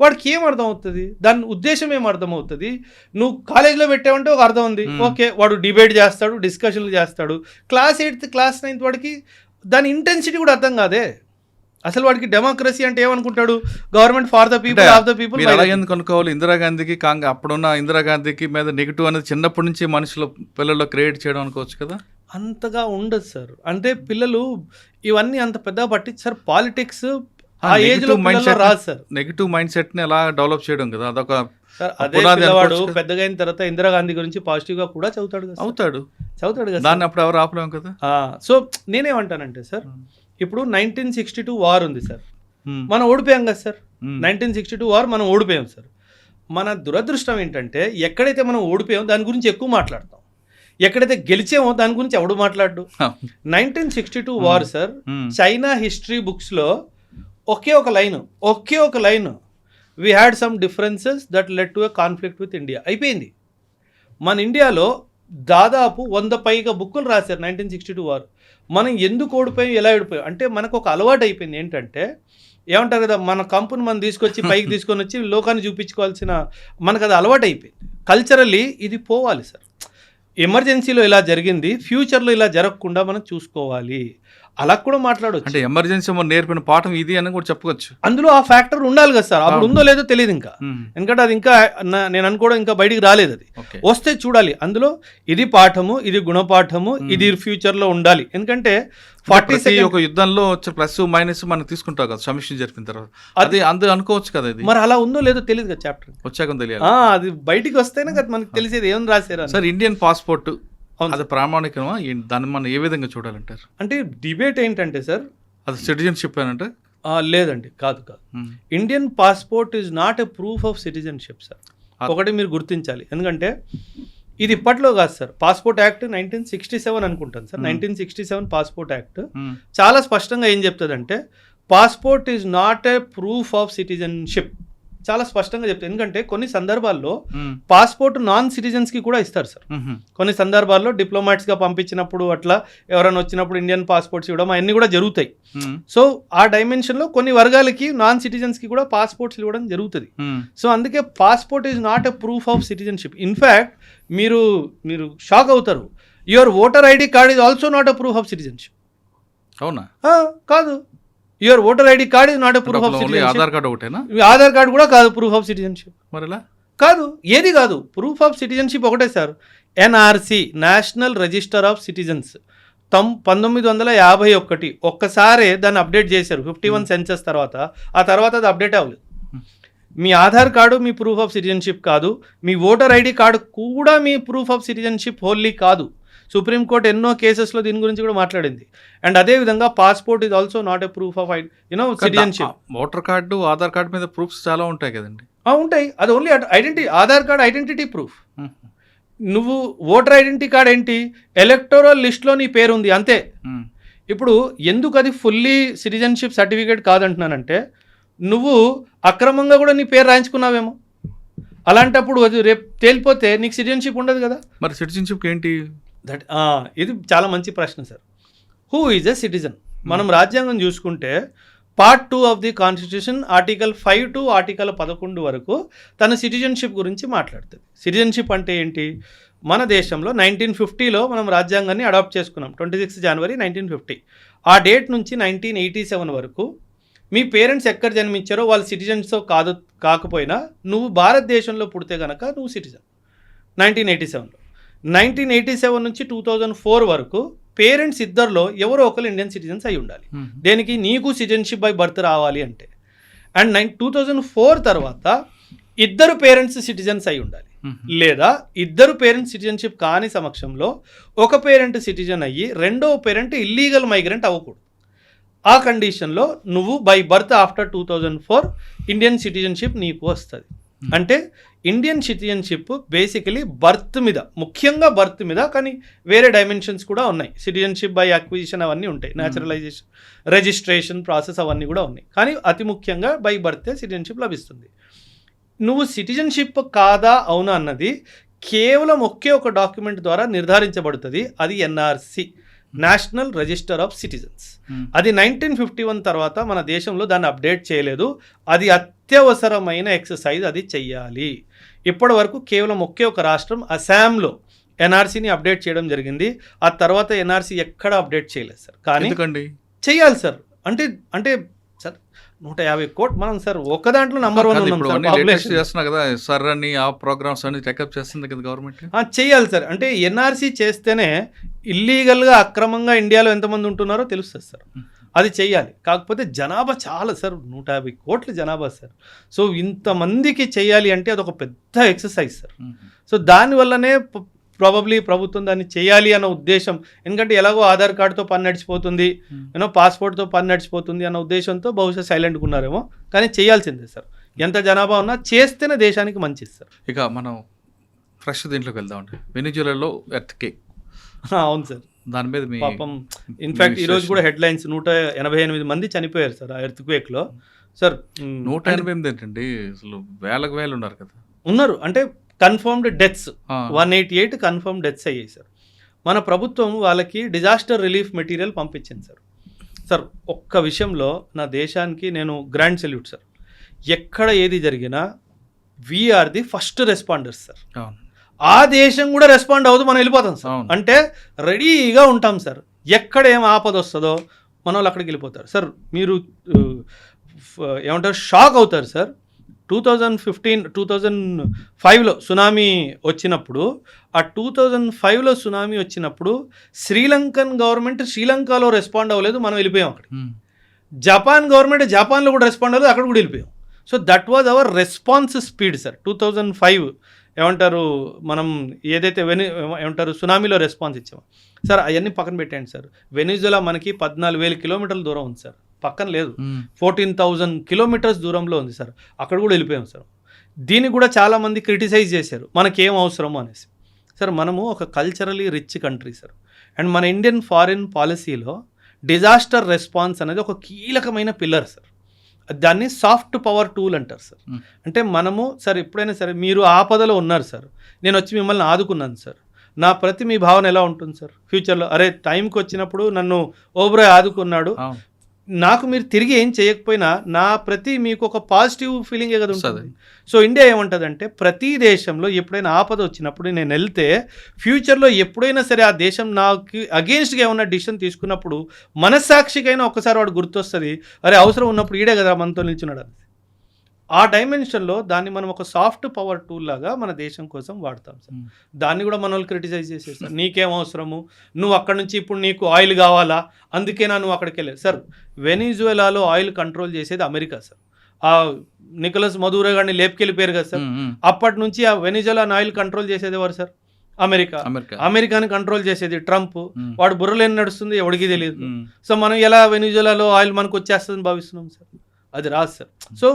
Speaker 3: వాడికి ఏం అర్థం అవుతుంది? దాని ఉద్దేశం ఏం అర్థం అవుతుంది? నువ్వు కాలేజీలో పెట్టావంటే ఒక అర్థం ఉంది, ఓకే, వాడు డిబేట్ చేస్తాడు, డిస్కషన్లు చేస్తాడు. క్లాస్ 8th క్లాస్ 9th వాడికి దాని ఇంటెన్సిటీ కూడా అర్థం కాదే. అసలు వాడికి డెమోక్రసీ అంటే ఏమనుకుంటాడు? Government for the people, of the people.
Speaker 2: ఎందుకు అనుకోవాలి? ఇందిరాగాంధీకి అప్పుడున్న ఇందిరాగాంధీకి మీద నెగిటివ్ అనేది చిన్నప్పటి నుంచి మనుషుల పిల్లల్లో క్రియేట్ చేయడం అనుకోవచ్చు కదా. అంతగా ఉండదు సార్.
Speaker 3: అంటే పిల్లలు ఇవన్నీ అంత పెద్దగా పట్టించారు. పాలిటిక్స్ ఆ ఏజ్ లో రాదు సార్.
Speaker 2: నెగిటివ్ మైండ్ సెట్ ని ఎలా డెవలప్ చేయడం కదా, అదొక
Speaker 3: సార్. అదే పిల్లవాడు పెద్దగా అయిన తర్వాత ఇందిరాగాంధీ గురించి పాజిటివ్ గా కూడా చదువుతాడు కదా.
Speaker 2: దాన్ని అప్పుడు ఎవరు ఆపలేము కదా.
Speaker 3: సో నేనేమంటానంటే సార్, ఇప్పుడు 1962 వార్ ఉంది సార్, మనం ఓడిపోయాం కదా సార్. 1962 వార్ మనం ఓడిపోయాం సార్. మన దురదృష్టం ఏంటంటే ఎక్కడైతే మనం ఓడిపోయామో దాని గురించి ఎక్కువ మాట్లాడతాం, ఎక్కడైతే గెలిచామో దాని గురించి ఎవడు మాట్లాడు. 1962 వార్ సార్, చైనా హిస్టరీ బుక్స్లో ఒకే ఒక line, we had some differences that led to a conflict with India, అయిపోయింది. మన ఇండియాలో దాదాపు 100 పైగా బుక్కులు రాశారు 1962 వారు. మనం ఎందుకు ఓడిపోయాం, ఎలా ఓడిపోయాం అంటే మనకు ఒక అలవాటు అయిపోయింది. ఏంటంటే ఏమంటారు కదా, మన కంపుని మనం తీసుకొచ్చి పైకి తీసుకొని వచ్చి లోకాన్ని చూపించుకోవాల్సిన మనకు అది అలవాటు అయిపోయింది. కల్చరల్లీ ఇది పోవాలి సార్. ఎమర్జెన్సీలో ఇలా జరిగింది, ఫ్యూచర్లో ఇలా జరగకుండా మనం చూసుకోవాలి, అలా కూడా మాట్లాడవచ్చు.
Speaker 2: అంటే ఎమర్జెన్సీ నేర్పిన పాఠం ఇది అని కూడా చెప్పుకోవచ్చు.
Speaker 3: అందులో ఆ ఫ్యాక్టర్ ఉండాలి కదా సార్. అప్పుడు ఉందో లేదో తెలియదు ఇంకా, ఎందుకంటే అది ఇంకా నేను అనుకోవడం ఇంకా బయటికి రాలేదు. అది వస్తే చూడాలి. అందులో ఇది పాఠము, ఇది గుణపాఠము, ఇది ఫ్యూచర్లో ఉండాలి. ఎందుకంటే
Speaker 2: 40 ఒక యుద్ధంలో వచ్చే ప్లస్ మైనస్ మనం తీసుకుంటాం కదా సమీక్ష జరిపిన తర్వాత, అది అందరూ అనుకోవచ్చు కదా. ఇది
Speaker 3: మరి అలా ఉందో లేదో తెలియదు కదా, చాప్టర్
Speaker 2: వచ్చాక తెలియాలి.
Speaker 3: అది బయటికి వస్తేనే కదా మనకి తెలిసేది ఏం రాశారు
Speaker 2: సార్. ఇండియన్ పాస్పోర్ట్ అది ప్రామాణికమా? దాన్ని మనం ఏ విధంగా చూడాలంటారు?
Speaker 3: అంటే డిబేట్ ఏంటంటే సార్,
Speaker 2: అది సిటిజన్షిప్ అంటే
Speaker 3: లేదండి, కాదు. Indian passport is not a proof of citizenship sir. ఒకటి మీరు గుర్తించాలి. ఎందుకంటే ఇది ఇప్పట్లో కాదు సార్. పాస్పోర్ట్ యాక్ట్ 1967 అనుకుంటాను సార్. 1967 పాస్పోర్ట్ యాక్ట్ చాలా స్పష్టంగా ఏం చెప్తుందంటే, passport is not a proof of citizenship, చాలా స్పష్టంగా చెప్తారు. ఎందుకంటే కొన్ని సందర్భాల్లో పాస్పోర్ట్ నాన్ సిటిజన్స్కి కూడా ఇస్తారు సార్. కొన్ని సందర్భాల్లో డిప్లొమాట్స్గా పంపించినప్పుడు, అట్లా ఎవరైనా వచ్చినప్పుడు ఇండియన్ పాస్పోర్ట్స్ ఇవ్వడం అవన్నీ కూడా జరుగుతాయి. సో ఆ డైమెన్షన్లో కొన్ని వర్గాలకి నాన్ సిటిజన్స్కి కూడా పాస్పోర్ట్స్ ఇవ్వడం జరుగుతుంది. సో అందుకే passport is not a proof of citizenship. In fact మీరు షాక్ అవుతారు, your voter ID card is also not a proof of citizenship.
Speaker 2: అవునా?
Speaker 3: కాదు. Your voter ID card is not a proof of citizenship.
Speaker 2: Aadhaar card ఒకటేనా?
Speaker 3: Aadhaar card కూడా కాదు proof of citizenship.
Speaker 2: మరిలా
Speaker 3: కాదు, ఏది కాదు. ప్రూఫ్ ఆఫ్ సిటిజన్షిప్ ఒకటే sir, NRC, national register of citizens. 1951 ఒక్కసారే దాన్ని అప్డేట్ చేశారు 51 సెన్సస్ తర్వాత. ఆ తర్వాత అది అప్డేట్ అవ్వలేదు. మీ ఆధార్ కార్డు మీ ప్రూఫ్ ఆఫ్ సిటిజన్షిప్ కాదు, మీ ఓటర్ ఐడి కార్డు కూడా మీ ప్రూఫ్ ఆఫ్ సిటిజన్షిప్ హోల్లీ కాదు. సుప్రీంకోర్టు ఎన్నో కేసెస్లో దీని గురించి కూడా మాట్లాడింది. అండ్ అదేవిధంగా passport is also not a proof of citizenship.
Speaker 2: Voter card, Aadhaar card మీద ప్రూఫ్స్ చాలా ఉంటాయి కదండి.
Speaker 3: ఉంటాయి, అది only identity. Aadhaar card identity proof. నువ్వు ఓటర్ ఐడెంటిటీ కార్డ్ ఏంటి, ఎలక్టోరల్ లిస్ట్లో నీ పేరు ఉంది అంతే. ఇప్పుడు ఎందుకు అది ఫుల్లీ సిటిజన్షిప్ సర్టిఫికేట్ కాదంటున్నానంటే, నువ్వు అక్రమంగా కూడా నీ పేరు రాయించుకున్నావేమో. అలాంటప్పుడు అది రేపు తేలిపోతే నీకు సిటిజన్షిప్ ఉండదు కదా.
Speaker 2: మరి సిటిజన్షిప్ ఏంటి?
Speaker 3: ఇది చాలా మంచి ప్రశ్న sir. Who is a citizen? మనం రాజ్యాంగం చూసుకుంటే part 2 of the constitution article 5 to article 11 వరకు తన సిటిజన్షిప్ గురించి మాట్లాడుతుంది. సిటిజన్షిప్ అంటే ఏంటి? మన దేశంలో 1950లో మనం రాజ్యాంగాన్ని అడాప్ట్ చేసుకున్నాం, 26 జనవరి 1950. ఆ డేట్ నుంచి 1987 వరకు మీ పేరెంట్స్ ఎక్కడ జన్మించారో వాళ్ళు సిటిజన్స్ కాకపోయినా నువ్వు భారతదేశంలో పుడితే కనుక నువ్వు సిటిజన్. 1987లో 1987 నుంచి 2004 వరకు పేరెంట్స్ ఇద్దరిలో ఎవరో ఒకరు ఇండియన్ సిటిజన్స్ అయి ఉండాలి. దేనికి? నీకు సిటిజన్షిప్ బై బర్త్ రావాలి అంటే. అండ్ 2004 తర్వాత ఇద్దరు పేరెంట్స్ సిటిజన్స్ అయి ఉండాలి. లేదా ఇద్దరు పేరెంట్స్ సిటిజన్షిప్ కాని సమక్షంలో ఒక పేరెంట్ సిటిజన్ అయ్యి రెండో పేరెంట్ ఇల్లీగల్ మైగ్రెంట్ అవ్వకూడదు. ఆ కండిషన్లో నువ్వు by birth after 2004 Indian citizenship నీకు వస్తుంది. అంటే ఇండియన్ సిటిజన్షిప్ బేసికలీ బర్త్ మీద, ముఖ్యంగా బర్త్ మీద, కానీ వేరే డైమెన్షన్స్ కూడా ఉన్నాయి. సిటిజన్షిప్ బై అక్విజిషన్ అవన్నీ ఉంటాయి, న్యాచురలైజేషన్, రిజిస్ట్రేషన్ ప్రాసెస్ అవన్నీ కూడా ఉన్నాయి. కానీ అతి ముఖ్యంగా బై బర్తే సిటిజన్షిప్ లభిస్తుంది. నువ్వు సిటిజన్షిప్ కాదా అవునా అన్నది కేవలం ఒకే ఒక డాక్యుమెంట్ ద్వారా నిర్ధారించబడుతుంది. అది NRC, national register of citizens. అది 1951 తర్వాత మన దేశంలో దాన్ని అప్డేట్ చేయలేదు. అది అత్యవసరమైన ఎక్సర్సైజ్, అది చెయ్యాలి. ఇప్పటి వరకు కేవలం ఒకే ఒక రాష్ట్రం అస్సాంలో ఎన్ఆర్సీని అప్డేట్ చేయడం జరిగింది. ఆ తర్వాత ఎన్ఆర్సీ ఎక్కడ అప్డేట్ చేయలేదు సార్. కానీ చెయ్యాలి సార్. అంటే సార్ 150 కోట్లు మనం సార్ ఒక దాంట్లో నంబర్ 1 చెయ్యాలి సార్. అంటే ఎన్ఆర్సీ చేస్తేనే ఇల్లీగల్గా అక్రమంగా ఇండియాలో ఎంతమంది ఉంటున్నారో తెలుస్తుంది సార్. అది చెయ్యాలి. కాకపోతే జనాభా చాలా సార్, 150 కోట్ల జనాభా సార్. సో ఇంతమందికి చెయ్యాలి అంటే అదొక పెద్ద ఎక్సర్సైజ్ సార్. సో దానివల్లనే ప్రాబబ్లీ ప్రభుత్వం దాన్ని చేయాలి అన్న ఉద్దేశం. ఎందుకంటే ఎలాగో ఆధార్ కార్డుతో పని నడిచిపోతుంది, పాస్పోర్ట్తో పని నడిచిపోతుంది అన్న ఉద్దేశంతో బహుశా సైలెంట్గా ఉన్నారేమో. కానీ చేయాల్సిందే సార్. ఎంత జనాభా ఉన్నా చేస్తేనే దేశానికి మంచిది సార్.
Speaker 2: ఇక మనం ఫ్రెష్ దీంట్లోకి వెళ్దామండి. వెనిజులాలో ఎర్త్క్వేక్.
Speaker 3: అవును సార్.
Speaker 2: దాని మీద
Speaker 3: పాపం ఇన్ఫ్యాక్ట్ ఈరోజు కూడా హెడ్లైన్స్ 188 మంది చనిపోయారు సార్ ఆ ఎర్త్క్వేక్లో. సార్
Speaker 2: 188 ఏంటండి, అసలు వేలకు వేలు ఉన్నారు కదా.
Speaker 3: ఉన్నారు అంటే కన్ఫర్మ్డ్ డెత్స్ 188 కన్ఫర్మ్ డెత్స్ అయ్యాయి సార్. మన ప్రభుత్వం వాళ్ళకి డిజాస్టర్ రిలీఫ్ మెటీరియల్ పంపించింది సార్. సార్ ఒక్క విషయంలో నా దేశానికి నేను గ్రాండ్ సెల్యూట్ సార్. ఎక్కడ ఏది జరిగినా we're the first responders sir. ఆ దేశం కూడా రెస్పాండ్ అవుతూ మనం వెళ్ళిపోతాం సార్. అంటే రెడీగా ఉంటాం సార్. ఎక్కడ ఏం ఆపద వస్తుందో మన వాళ్ళు అక్కడికి వెళ్ళిపోతారు సార్. మీరు ఏమంటారు, షాక్ అవుతారు సార్. 2005లో సునామీ వచ్చినప్పుడు, ఆ 2005లో సునామీ వచ్చినప్పుడు శ్రీలంకన్ గవర్నమెంట్ శ్రీలంకలో రెస్పాండ్ అవ్వలేదు, మనం వెళ్ళిపోయాం అక్కడ. జపాన్ గవర్నమెంట్ జపాన్లో కూడా రెస్పాండ్ అవ్వలేదు, అక్కడ కూడా వెళ్ళిపోయాం. So that was our response speed sir. 2005 ఏమంటారు మనం ఏదైతే ఏమంటారు సునామీలో రెస్పాన్స్ ఇచ్చాము సార్. అవన్నీ పక్కన పెట్టండి సార్. వెనిజులా మనకి 14,000 కిలోమీటర్ల దూరం ఉంది సార్, పక్కన లేదు. 14,000 కిలోమీటర్స్ దూరంలో ఉంది సార్. అక్కడ కూడా వెళ్ళిపోయాం సార్. దీన్ని కూడా చాలామంది క్రిటిసైజ్ చేశారు, మనకేం అవసరమో అనేసి. సార్ మనము ఒక culturally rich country sir. And మన ఇండియన్ ఫారిన్ పాలసీలో డిజాస్టర్ రెస్పాన్స్ అనేది ఒక కీలకమైన పిల్లర్ సార్. దాన్ని సాఫ్ట్ పవర్ టూల్ అంటారు సార్. అంటే మనము సార్ ఎప్పుడైనా సరే మీరు ఆపదలో ఉన్నారు సార్, నేను వచ్చి మిమ్మల్ని ఆదుకున్నాను సార్, నా ప్రతి మీ భావన ఎలా ఉంటుంది సార్ ఫ్యూచర్లో? అరే టైంకి వచ్చినప్పుడు నన్ను ఓబ్రాయ్ ఆదుకున్నాడు, నాకు మీరు తిరిగి ఏం చేయకపోయినా నా ప్రతి మీకు ఒక పాజిటివ్ ఫీలింగే కదా ఉంటుంది. సో ఇండియా ఏమంటుందంటే ప్రతి దేశంలో ఎప్పుడైనా ఆపద వచ్చినప్పుడు నేను వెళ్తే ఫ్యూచర్లో ఎప్పుడైనా సరే ఆ దేశం నాకు అగెయిన్స్ట్గా ఏమన్నా డిసిషన్ తీసుకున్నప్పుడు మనస్సాక్షికైనా ఒక్కసారి వాడు గుర్తొస్తుంది, అరే అవసరం ఉన్నప్పుడు ఈడే కదా మనతో నిల్చున్నాడు అని. ఆ డైమెన్షన్లో దాన్ని మనం ఒక సాఫ్ట్ పవర్ టూల్ లాగా మన దేశం కోసం వాడతాం సార్. దాన్ని కూడా మన వాళ్ళు క్రిటిసైజ్ చేసేస్తారు. నీకేం అవసరము, నువ్వు అక్కడ నుంచి ఇప్పుడు నీకు ఆయిల్ కావాలా, అందుకేనా నువ్వు అక్కడికి వెళ్ళావు. సార్ వెనిజువేలాలో ఆయిల్ కంట్రోల్ చేసేది అమెరికా సార్. ఆ నికోలస్ మదూరో గారిని లేపుకెళ్ళిపోయారు కదా సార్. అప్పటి నుంచి ఆ వెనిజువేలాని ఆయిల్ కంట్రోల్ చేసేది ఎవరు సార్? అమెరికాని కంట్రోల్ చేసేది ట్రంప్. వాడు బుర్రలేని నడుస్తుంది, ఎవడికి తెలియదు. సో మనం ఎలా వెనిజువేలాలో ఆయిల్ మనకు వచ్చేస్తుందని భావిస్తున్నాం సార్? అది రాదు సార్. సో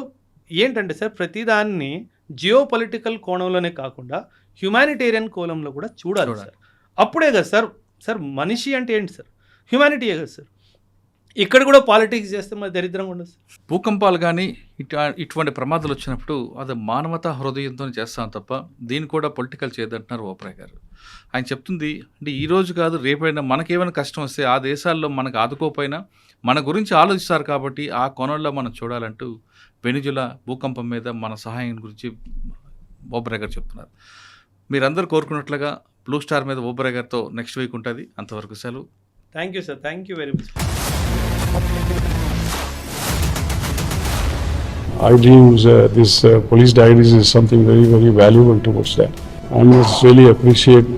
Speaker 3: ఏంటంటే సార్, ప్రతిదాన్ని జియో పొలిటికల్ కోణంలోనే కాకుండా హ్యుమానిటేరియన్ కోణంలో కూడా చూడాలి సార్. అప్పుడే కదా సార్. సార్ మనిషి అంటే ఏంటి సార్? హ్యుమానిటీయే కదా సార్. ఇక్కడ కూడా పాలిటిక్స్ చేస్తే మరి దరిద్రంగా ఉండదు సార్.
Speaker 2: భూకంపాలు కానీ ఇటువంటి ప్రమాదాలు వచ్చినప్పుడు అది మానవతా హృదయంతో చేస్తాం తప్ప దీన్ని కూడా పొలిటికల్ చేయదంటున్నారు ఓపరాయ్ గారు. ఆయన చెప్తుంది అంటే ఈ రోజు కాదు రేపైనా మనకేమైనా కష్టం వస్తే ఆ దేశాల్లో మనకు ఆదుకోపోయినా మన గురించి ఆలోచిస్తారు కాబట్టి ఆ కోణంలో మనం చూడాలంటూ వెనిజులా భూకంపం మీద మన సహాయం గురించి ఓబరాయ్ గారు చెప్తున్నారు. మీరందరూ కోరుకున్నట్లుగా బ్లూ స్టార్ మీద ఓబరాయ్ గారితో నెక్స్ట్ వీక్ ఉంటుంది. అంతవరకు సెలవు.
Speaker 3: Thank you sir. Thank you very much.
Speaker 4: I dreams, this police diaries is something very, very valuable towards that. I must really appreciate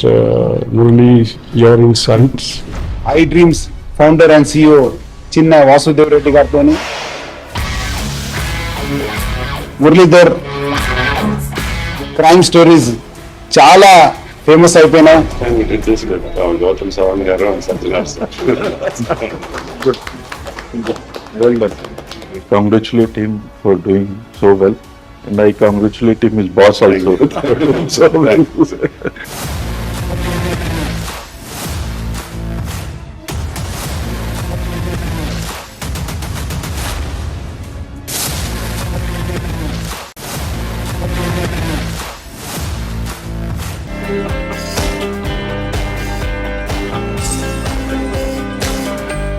Speaker 4: Murali, your insights.
Speaker 5: I dreams founder and CEO చిన్న వాసుదేవ్ రెడ్డి గారితో Muralidhar crime stories చాలా famous అయిపోయినాయి.
Speaker 4: Gautam Savan garu and Satyajit sir. Well done.
Speaker 6: I congratulate him for doing so well, and I congratulate him, his boss also. So well.
Speaker 5: Thank you.